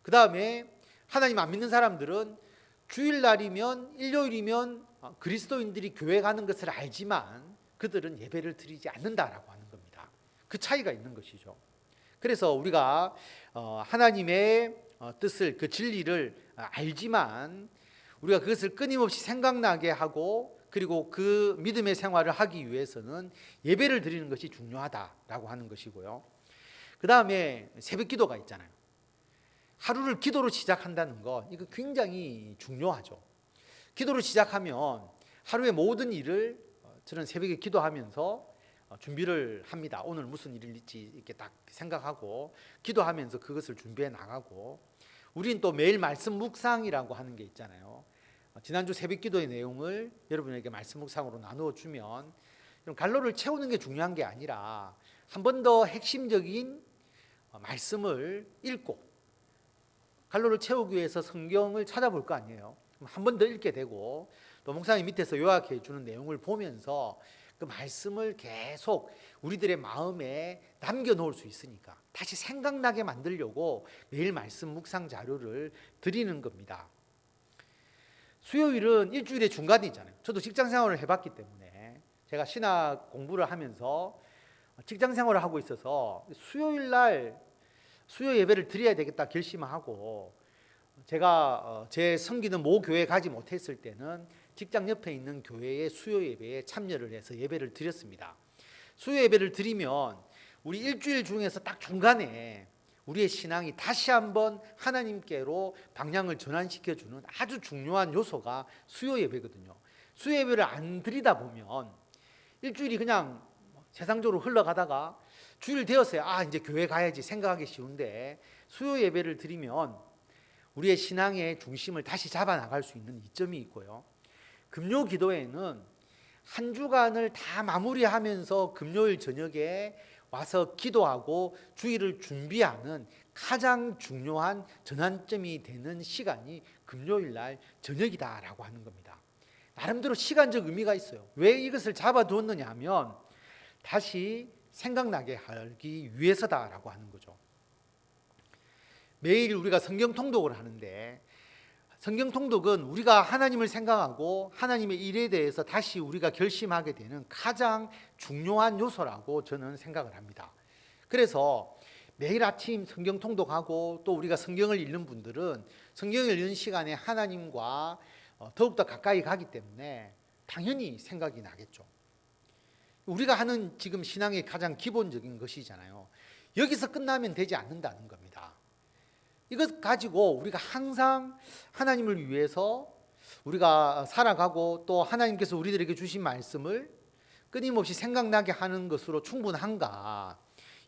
그 다음에 하나님 안 믿는 사람들은 주일날이면 일요일이면 그리스도인들이 교회 가는 것을 알지만 그들은 예배를 드리지 않는다라고 하는 겁니다. 그 차이가 있는 것이죠. 그래서 우리가 하나님의 뜻을, 그 진리를 알지만 우리가 그것을 끊임없이 생각나게 하고 그리고 그 믿음의 생활을 하기 위해서는 예배를 드리는 것이 중요하다라고 하는 것이고요. 그 다음에 새벽 기도가 있잖아요. 하루를 기도로 시작한다는 것, 이거 굉장히 중요하죠. 기도로 시작하면 하루의 모든 일을 저는 새벽에 기도하면서 준비를 합니다. 오늘 무슨 일이 있지 이렇게 딱 생각하고 기도하면서 그것을 준비해 나가고, 우리는 또 매일 말씀 묵상이라고 하는 게 있잖아요. 지난주 새벽 기도의 내용을 여러분에게 말씀 묵상으로 나누어 주면 갈로를 채우는 게 중요한 게 아니라 한 번 더 핵심적인 말씀을 읽고 갈로를 채우기 위해서 성경을 찾아볼 거 아니에요. 한 번 더 읽게 되고 또 목사님 밑에서 요약해 주는 내용을 보면서 그 말씀을 계속 우리들의 마음에 남겨놓을 수 있으니까 다시 생각나게 만들려고 매일 말씀 묵상 자료를 드리는 겁니다. 수요일은 일주일의 중간이잖아요. 저도 직장 생활을 해봤기 때문에 제가 신학 공부를 하면서 직장 생활을 하고 있어서 수요일 날 수요 예배를 드려야 되겠다 결심하고, 제가 제 섬기는 모 교회에 가지 못했을 때는 직장 옆에 있는 교회의 수요 예배에 참여를 해서 예배를 드렸습니다. 수요 예배를 드리면 우리 일주일 중에서 딱 중간에 우리의 신앙이 다시 한번 하나님께로 방향을 전환시켜주는 아주 중요한 요소가 수요 예배거든요. 수요 예배를 안 드리다 보면 일주일이 그냥 세상적으로 흘러가다가 주일 되었어요. 이제 교회 가야지 생각하기 쉬운데, 수요 예배를 드리면 우리의 신앙의 중심을 다시 잡아 나갈 수 있는 이점이 있고요. 금요 기도회는 한 주간을 다 마무리하면서 금요일 저녁에 와서 기도하고 주일을 준비하는 가장 중요한 전환점이 되는 시간이 금요일 날 저녁이다라고 하는 겁니다. 나름대로 시간적 의미가 있어요. 왜 이것을 잡아두었느냐 하면 다시 생각나게 하기 위해서다라고 하는 거죠. 매일 우리가 성경 통독을 하는데, 성경 통독은 우리가 하나님을 생각하고 하나님의 일에 대해서 다시 우리가 결심하게 되는 가장 중요한 요소라고 저는 생각을 합니다. 그래서 매일 아침 성경 통독하고 또 우리가 성경을 읽는 분들은 성경을 읽는 시간에 하나님과 더욱더 가까이 가기 때문에 당연히 생각이 나겠죠. 우리가 하는 지금 신앙의 가장 기본적인 것이잖아요. 여기서 끝나면 되지 않는다는 겁니다. 이것 가지고 우리가 항상 하나님을 위해서 우리가 살아가고 또 하나님께서 우리들에게 주신 말씀을 끊임없이 생각나게 하는 것으로 충분한가,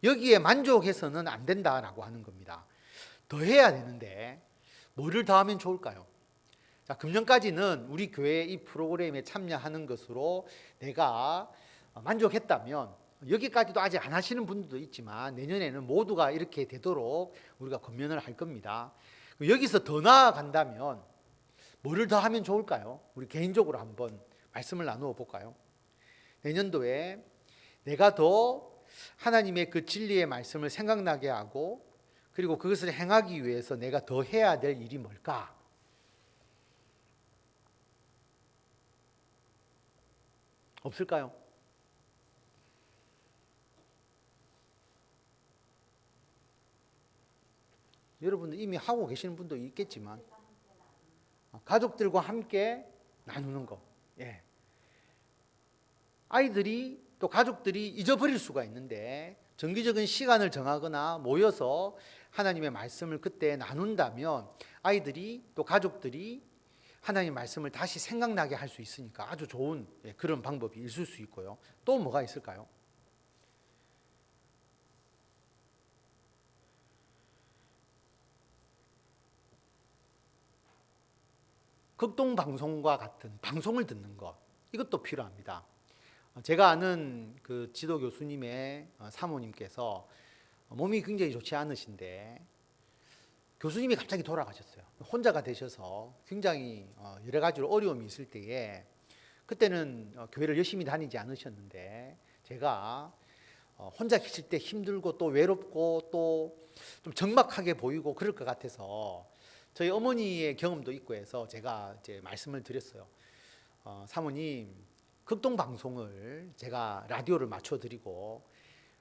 여기에 만족해서는 안 된다라고 하는 겁니다. 더 해야 되는데 뭐를 더 하면 좋을까요? 자, 금년까지는 우리 교회 이 프로그램에 참여하는 것으로 내가 만족했다면, 여기까지도 아직 안 하시는 분들도 있지만 내년에는 모두가 이렇게 되도록 우리가 권면을 할 겁니다. 여기서 더 나아간다면 뭐를 더 하면 좋을까요? 우리 개인적으로 한번 말씀을 나누어 볼까요? 내년도에 내가 더 하나님의 그 진리의 말씀을 생각나게 하고 그리고 그것을 행하기 위해서 내가 더 해야 될 일이 뭘까? 없을까요? 여러분들 이미 하고 계시는 분도 있겠지만 가족들과 함께 나누는 거. 예. 아이들이 또 가족들이 잊어버릴 수가 있는데 정기적인 시간을 정하거나 모여서 하나님의 말씀을 그때 나눈다면 아이들이 또 가족들이 하나님의 말씀을 다시 생각나게 할 수 있으니까 아주 좋은 그런 방법이 있을 수 있고요. 또 뭐가 있을까요? 극동 방송과 같은 방송을 듣는 것. 이것도 필요합니다. 제가 아는 그 지도 교수님의 사모님께서 몸이 굉장히 좋지 않으신데 교수님이 갑자기 돌아가셨어요. 혼자가 되셔서 굉장히 여러 가지로 어려움이 있을 때에 그때는 교회를 열심히 다니지 않으셨는데 제가 혼자 계실 때 힘들고 또 외롭고 또 좀 적막하게 보이고 그럴 것 같아서 저희 어머니의 경험도 있고 해서 제가 이제 말씀을 드렸어요. 사모님, 극동 방송을 제가 라디오를 맞춰드리고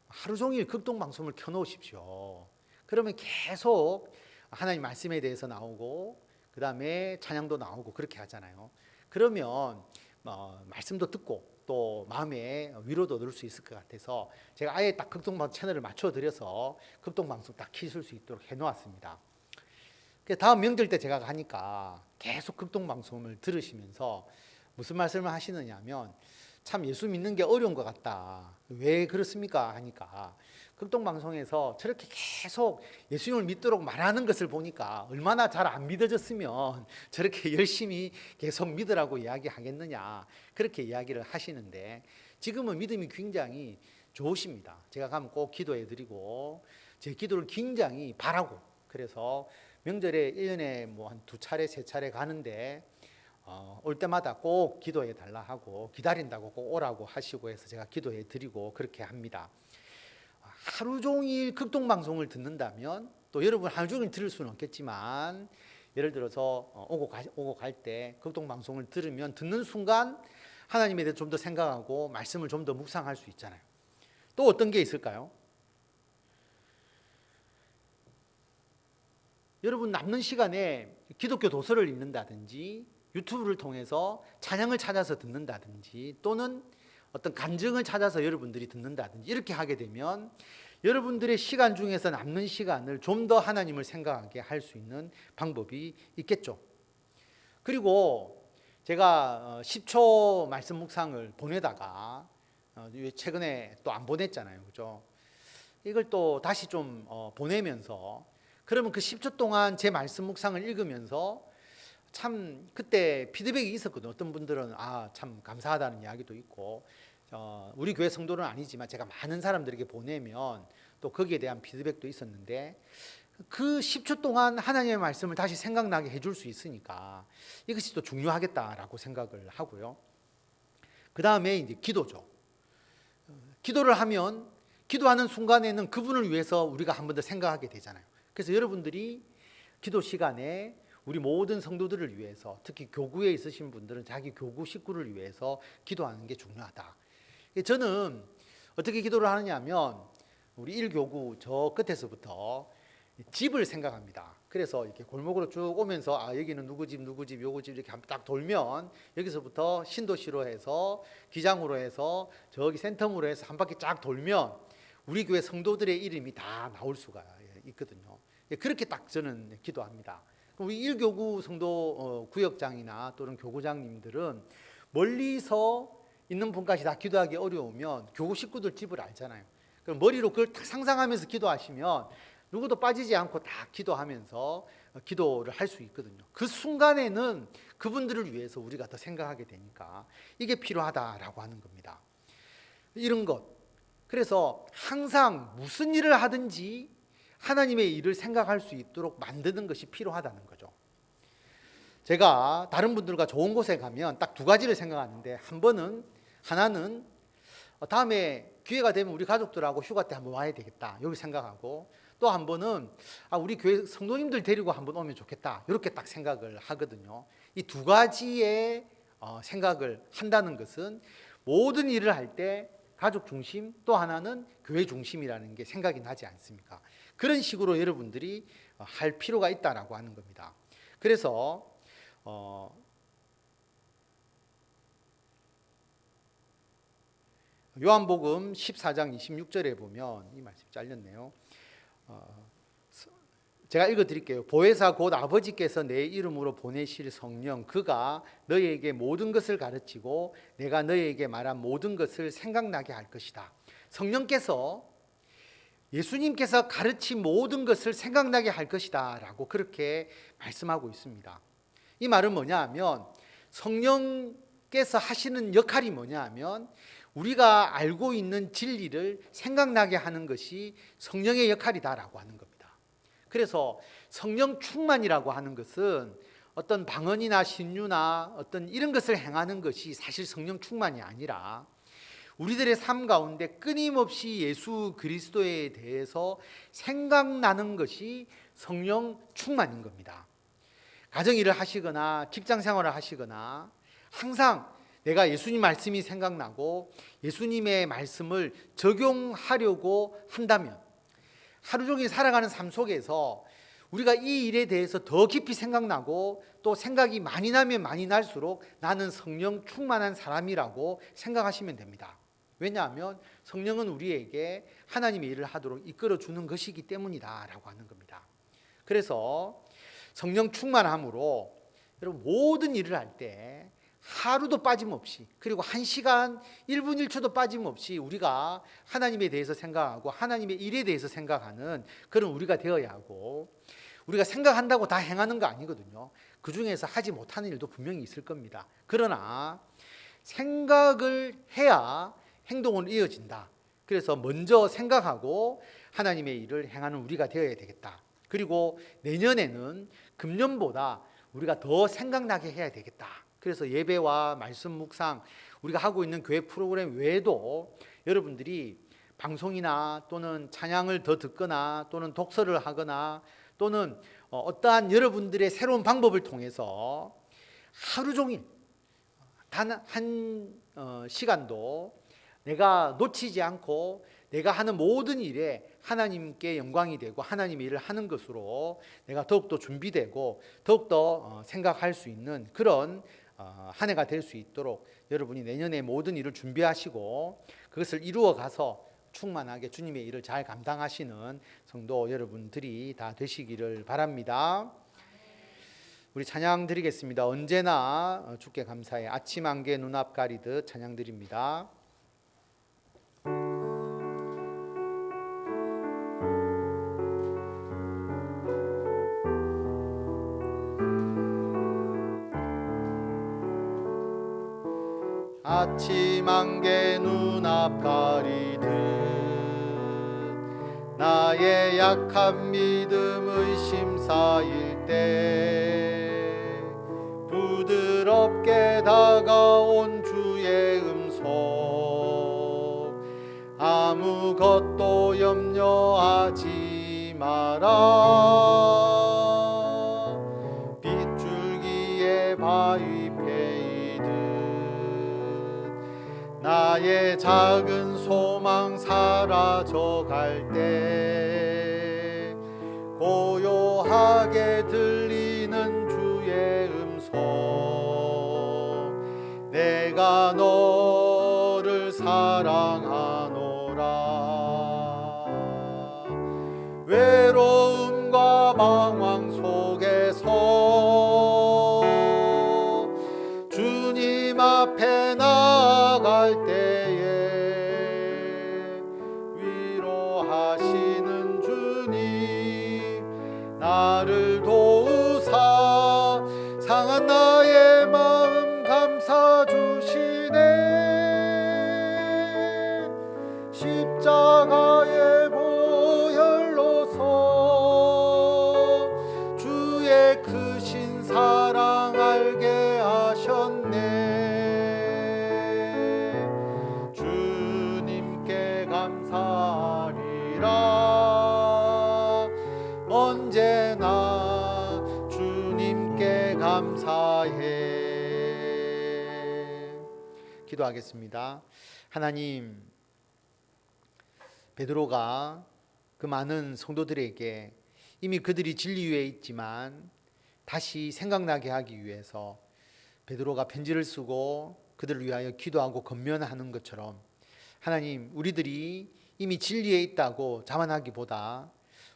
하루 종일 극동 방송을 켜놓으십시오. 그러면 계속 하나님 말씀에 대해서 나오고 그 다음에 찬양도 나오고 그렇게 하잖아요. 그러면 말씀도 듣고 또 마음에 위로도 얻을 수 있을 것 같아서 제가 아예 딱 극동방송 채널을 맞춰드려서 극동방송 딱 키실 수 있도록 해놓았습니다. 다음 명절 때 제가 가니까 계속 극동방송을 들으시면서 무슨 말씀을 하시느냐면 참 예수 믿는 게 어려운 것 같다. 왜 그렇습니까? 하니까 극동방송에서 저렇게 계속 예수님을 믿도록 말하는 것을 보니까 얼마나 잘 안 믿어졌으면 저렇게 열심히 계속 믿으라고 이야기하겠느냐 그렇게 이야기를 하시는데 지금은 믿음이 굉장히 좋으십니다. 제가 가면 꼭 기도해 드리고 제 기도를 굉장히 바라고 그래서 명절에 1년에 뭐 한 2차례 3차례 가는데 올 때마다 꼭 기도해 달라 하고 기다린다고 꼭 오라고 하시고 해서 제가 기도해 드리고 그렇게 합니다. 하루 종일 극동방송을 듣는다면 또 여러분 하루 종일 들을 수는 없겠지만 예를 들어서 오고 갈 때 극동방송을 들으면 듣는 순간 하나님에 대해 좀 더 생각하고 말씀을 좀 더 묵상할 수 있잖아요. 또 어떤 게 있을까요? 여러분 남는 시간에 기독교 도서를 읽는다든지 유튜브를 통해서 찬양을 찾아서 듣는다든지 또는 어떤 간증을 찾아서 여러분들이 듣는다든지 이렇게 하게 되면 여러분들의 시간 중에서 남는 시간을 좀 더 하나님을 생각하게 할 수 있는 방법이 있겠죠. 그리고 제가 10초 말씀 묵상을 보내다가 최근에 또 안 보냈잖아요. 그죠? 이걸 또 다시 좀 보내면서 그러면 그 10초 동안 제 말씀 묵상을 읽으면서 참 그때 피드백이 있었거든요. 어떤 분들은 참 감사하다는 이야기도 있고 우리 교회 성도는 아니지만 제가 많은 사람들에게 보내면 또 거기에 대한 피드백도 있었는데 그 10초 동안 하나님의 말씀을 다시 생각나게 해줄 수 있으니까 이것이 또 중요하겠다라고 생각을 하고요. 그 다음에 이제 기도죠. 기도를 하면 기도하는 순간에는 그분을 위해서 우리가 한 번 더 생각하게 되잖아요. 그래서 여러분들이 기도 시간에 우리 모든 성도들을 위해서 특히 교구에 있으신 분들은 자기 교구 식구를 위해서 기도하는 게 중요하다. 저는 어떻게 기도를 하느냐 하면 우리 1교구 저 끝에서부터 집을 생각합니다. 그래서 이렇게 골목으로 쭉 오면서 여기는 누구 집 누구 집 요거 집 이렇게 딱 돌면 여기서부터 신도시로 해서 기장으로 해서 저기 센텀으로 해서 한 바퀴 쫙 돌면 우리 교회 성도들의 이름이 다 나올 수가 있거든요. 그렇게 딱 저는 기도합니다. 우리 1교구 성도 구역장이나 또는 교구장님들은 멀리서 있는 분까지 다 기도하기 어려우면 교구 식구들 집을 알잖아요. 그럼 머리로 그걸 딱 상상하면서 기도하시면 누구도 빠지지 않고 다 기도하면서 기도를 할 수 있거든요. 그 순간에는 그분들을 위해서 우리가 더 생각하게 되니까 이게 필요하다라고 하는 겁니다. 이런 것. 그래서 항상 무슨 일을 하든지 하나님의 일을 생각할 수 있도록 만드는 것이 필요하다는 거죠. 제가 다른 분들과 좋은 곳에 가면 딱 두 가지를 생각하는데 하나는 다음에 기회가 되면 우리 가족들하고 휴가 때 한번 와야 되겠다 여기 생각하고 또 한 번은 우리 교회 성도님들 데리고 한번 오면 좋겠다 이렇게 딱 생각을 하거든요. 이 두 가지의 생각을 한다는 것은 모든 일을 할 때 가족 중심 또 하나는 교회 중심이라는 게 생각이 나지 않습니까? 그런 식으로 여러분들이 할 필요가 있다라고 하는 겁니다. 그래서 요한복음 14장 26절에 보면 이 말씀이 잘렸네요. 제가 읽어드릴게요. 보혜사 곧 아버지께서 내 이름으로 보내실 성령 그가 너희에게 모든 것을 가르치고 내가 너희에게 말한 모든 것을 생각나게 할 것이다. 성령께서 예수님께서 가르친 모든 것을 생각나게 할 것이다 라고 그렇게 말씀하고 있습니다. 이 말은 뭐냐 하면 성령 하나님께서 하시는 역할이 뭐냐 하면 우리가 알고 있는 진리를 생각나게 하는 것이 성령의 역할이다라고 하는 겁니다. 그래서 성령 충만이라고 하는 것은 어떤 방언이나 신유나 어떤 이런 것을 행하는 것이 사실 성령 충만이 아니라 우리들의 삶 가운데 끊임없이 예수 그리스도에 대해서 생각나는 것이 성령 충만인 겁니다. 가정일을 하시거나 직장 생활을 하시거나 항상 내가 예수님 말씀이 생각나고 예수님의 말씀을 적용하려고 한다면 하루 종일 살아가는 삶 속에서 우리가 이 일에 대해서 더 깊이 생각나고 또 생각이 많이 나면 많이 날수록 나는 성령 충만한 사람이라고 생각하시면 됩니다. 왜냐하면 성령은 우리에게 하나님의 일을 하도록 이끌어 주는 것이기 때문이다 라고 하는 겁니다. 그래서 성령 충만함으로 여러분 모든 일을 할 때 하루도 빠짐없이 그리고 1시간 1분 1초도 빠짐없이 우리가 하나님에 대해서 생각하고 하나님의 일에 대해서 생각하는 그런 우리가 되어야 하고, 우리가 생각한다고 다 행하는 거 아니거든요. 그 중에서 하지 못하는 일도 분명히 있을 겁니다. 그러나 생각을 해야 행동은 이어진다. 그래서 먼저 생각하고 하나님의 일을 행하는 우리가 되어야 되겠다. 그리고 내년에는 금년보다 우리가 더 생각나게 해야 되겠다. 그래서 예배와 말씀 묵상, 우리가 하고 있는 교회 프로그램 외에도 여러분들이 방송이나 또는 찬양을 더 듣거나 또는 독서를 하거나 또는 어떠한 여러분들의 새로운 방법을 통해서 하루 종일 단 한 시간도 내가 놓치지 않고 내가 하는 모든 일에 하나님께 영광이 되고 하나님의 일을 하는 것으로 내가 더욱더 준비되고 더욱더 생각할 수 있는 그런 한 해가 될 수 있도록 여러분이 내년에 모든 일을 준비하시고 그것을 이루어 가서 충만하게 주님의 일을 잘 감당하시는 성도 여러분들이 다 되시기를 바랍니다. 우리 찬양 드리겠습니다. 언제나 주께 감사해. 아침 안개 눈앞 가리듯 찬양 드립니다. 아침 안개 눈앞 가리듯 나의 약한 믿음 의심 쌓일 때 부드럽게 다가온 주의 음성 아무것도 염려하지 마라 빗줄기에 바위 패이듯 나의 작은 소망 사라져갈 때 고요하게 들리는 주의 음성 내가 너를 사랑하노라 외로움과 방황 속에서 주님 앞에 나갈 때에 위로하시는 주님 나를 도우사 상한 나의 마음 감사 주시네 십자가의 보혈로서 주의 크신 사랑 알게 하셨네 주님께 감사하리라 언제나 주님께 감사해. 기도하겠습니다. 하나님, 베드로가 그 많은 성도들에게 이미 그들이 진리 위에 있지만 다시 생각나게 하기 위해서 베드로가 편지를 쓰고 그들을 위하여 기도하고 권면하는 것처럼 하나님, 우리들이 이미 진리에 있다고 자만하기보다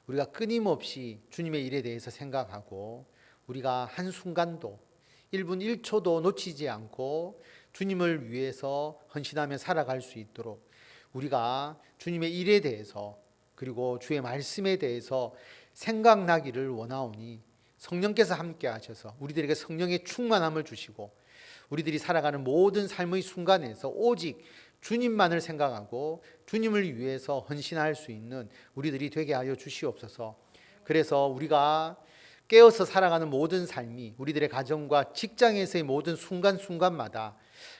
우리가 끊임없이 주님의 일에 대해서 생각하고 우리가 한순간도 1분 1초도 놓치지 않고 주님을 위해서 헌신하며 살아갈 수 있도록 우리가 주님의 일에 대해서 그리고 주의 말씀에 대해서 생각나기를 원하오니 성령께서 함께 하셔서 우리들에게 성령의 충만함을 주시고 우리들이 살아가는 모든 삶의 순간에서 오직 주님만을 생각하고 주님을 위해서 헌신할 수 있는 우리들이 되게 하여 주시옵소서. 그래서 우리가 깨어서 살아가는 모든 삶이 우리들의 가정과 직장에서의 모든 순간순간마다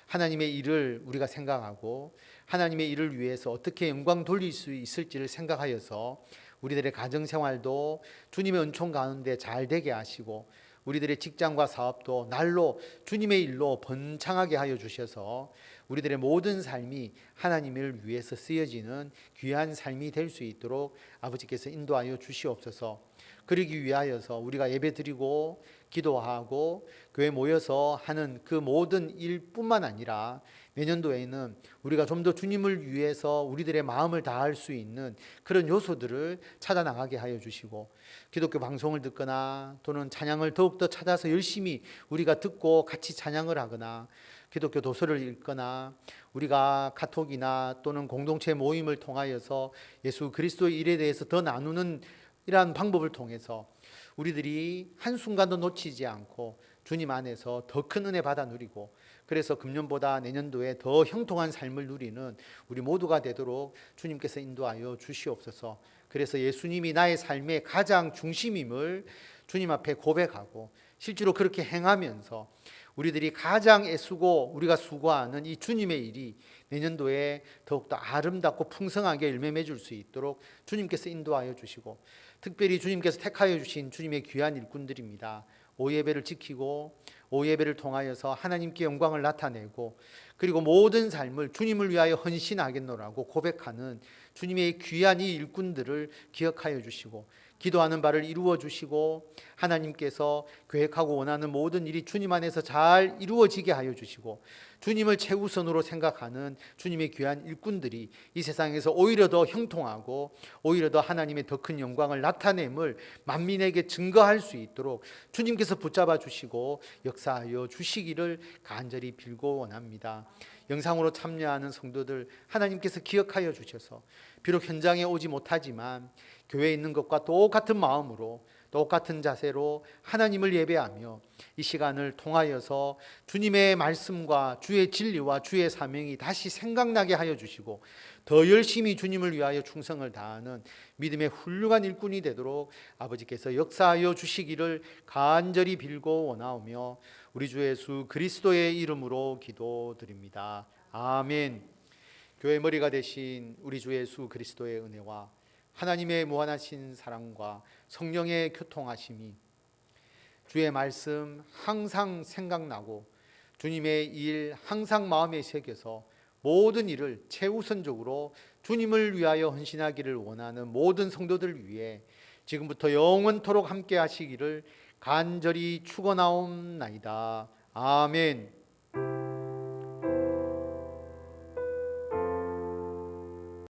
하나님의 일을 우리가 생각하고 하나님의 일을 위해서 어떻게 영광 돌릴 수 있을지를 생각하여서 우리들의 가정생활도 주님의 은총 가운데 잘 되게 하시고 우리들의 직장과 사업도 날로 주님의 일로 번창하게 하여 주셔서 우리들의 모든 삶이 하나님을 위해서 쓰여지는 귀한 삶이 될 수 있도록 아버지께서 인도하여 주시옵소서. 그러기 위하여서 우리가 예배드리고 기도하고 교회 모여서 하는 그 모든 일뿐만 아니라 내년도에는 우리가 좀 더 주님을 위해서 우리들의 마음을 다할 수 있는 그런 요소들을 찾아 나가게 하여 주시고, 기독교 방송을 듣거나 또는 찬양을 더욱더 찾아서 열심히 우리가 듣고 같이 찬양을 하거나 기독교 도서를 읽거나 우리가 카톡이나 또는 공동체 모임을 통하여서 예수 그리스도의 일에 대해서 더 나누는 이러한 방법을 통해서 우리들이 한순간도 놓치지 않고 주님 안에서 더 큰 은혜 받아 누리고, 그래서 금년보다 내년도에 더 형통한 삶을 누리는 우리 모두가 되도록 주님께서 인도하여 주시옵소서. 그래서 예수님이 나의 삶의 가장 중심임을 주님 앞에 고백하고 실제로 그렇게 행하면서 우리들이 가장 애쓰고 우리가 수고하는 이 주님의 일이 내년도에 더욱더 아름답고 풍성하게 열매 맺을 수 있도록 주님께서 인도하여 주시고, 특별히 주님께서 택하여 주신 주님의 귀한 일꾼들입니다. 오예배를 지키고 오예배를 통하여서 하나님께 영광을 나타내고 그리고 모든 삶을 주님을 위하여 헌신하겠노라고 고백하는 주님의 귀한 이 일꾼들을 기억하여 주시고, 기도하는 바를 이루어 주시고 하나님께서 계획하고 원하는 모든 일이 주님 안에서 잘 이루어지게 하여 주시고, 주님을 최우선으로 생각하는 주님의 귀한 일꾼들이 이 세상에서 오히려 더 형통하고 오히려 더 하나님의 더 큰 영광을 나타냄을 만민에게 증거할 수 있도록 주님께서 붙잡아 주시고 역사하여 주시기를 간절히 빌고 원합니다. 영상으로 참여하는 성도들 하나님께서 기억하여 주셔서 비록 현장에 오지 못하지만 교회에 있는 것과 똑같은 마음으로 똑같은 자세로 하나님을 예배하며 이 시간을 통하여서 주님의 말씀과 주의 진리와 주의 사명이 다시 생각나게 하여 주시고 더 열심히 주님을 위하여 충성을 다하는 믿음의 훌륭한 일꾼이 되도록 아버지께서 역사하여 주시기를 간절히 빌고 원하오며 우리 주 예수 그리스도의 이름으로 기도드립니다. 아멘. 교회 머리가 되신 우리 주 예수 그리스도의 은혜와 하나님의 무한하신 사랑과 성령의 교통하심이 주의 말씀 항상 생각나고 주님의 일 항상 마음에 새겨서 모든 일을 최우선적으로 주님을 위하여 헌신하기를 원하는 모든 성도들 위해 지금부터 영원토록 함께 하시기를 간절히 축원하옵나이다. 아멘.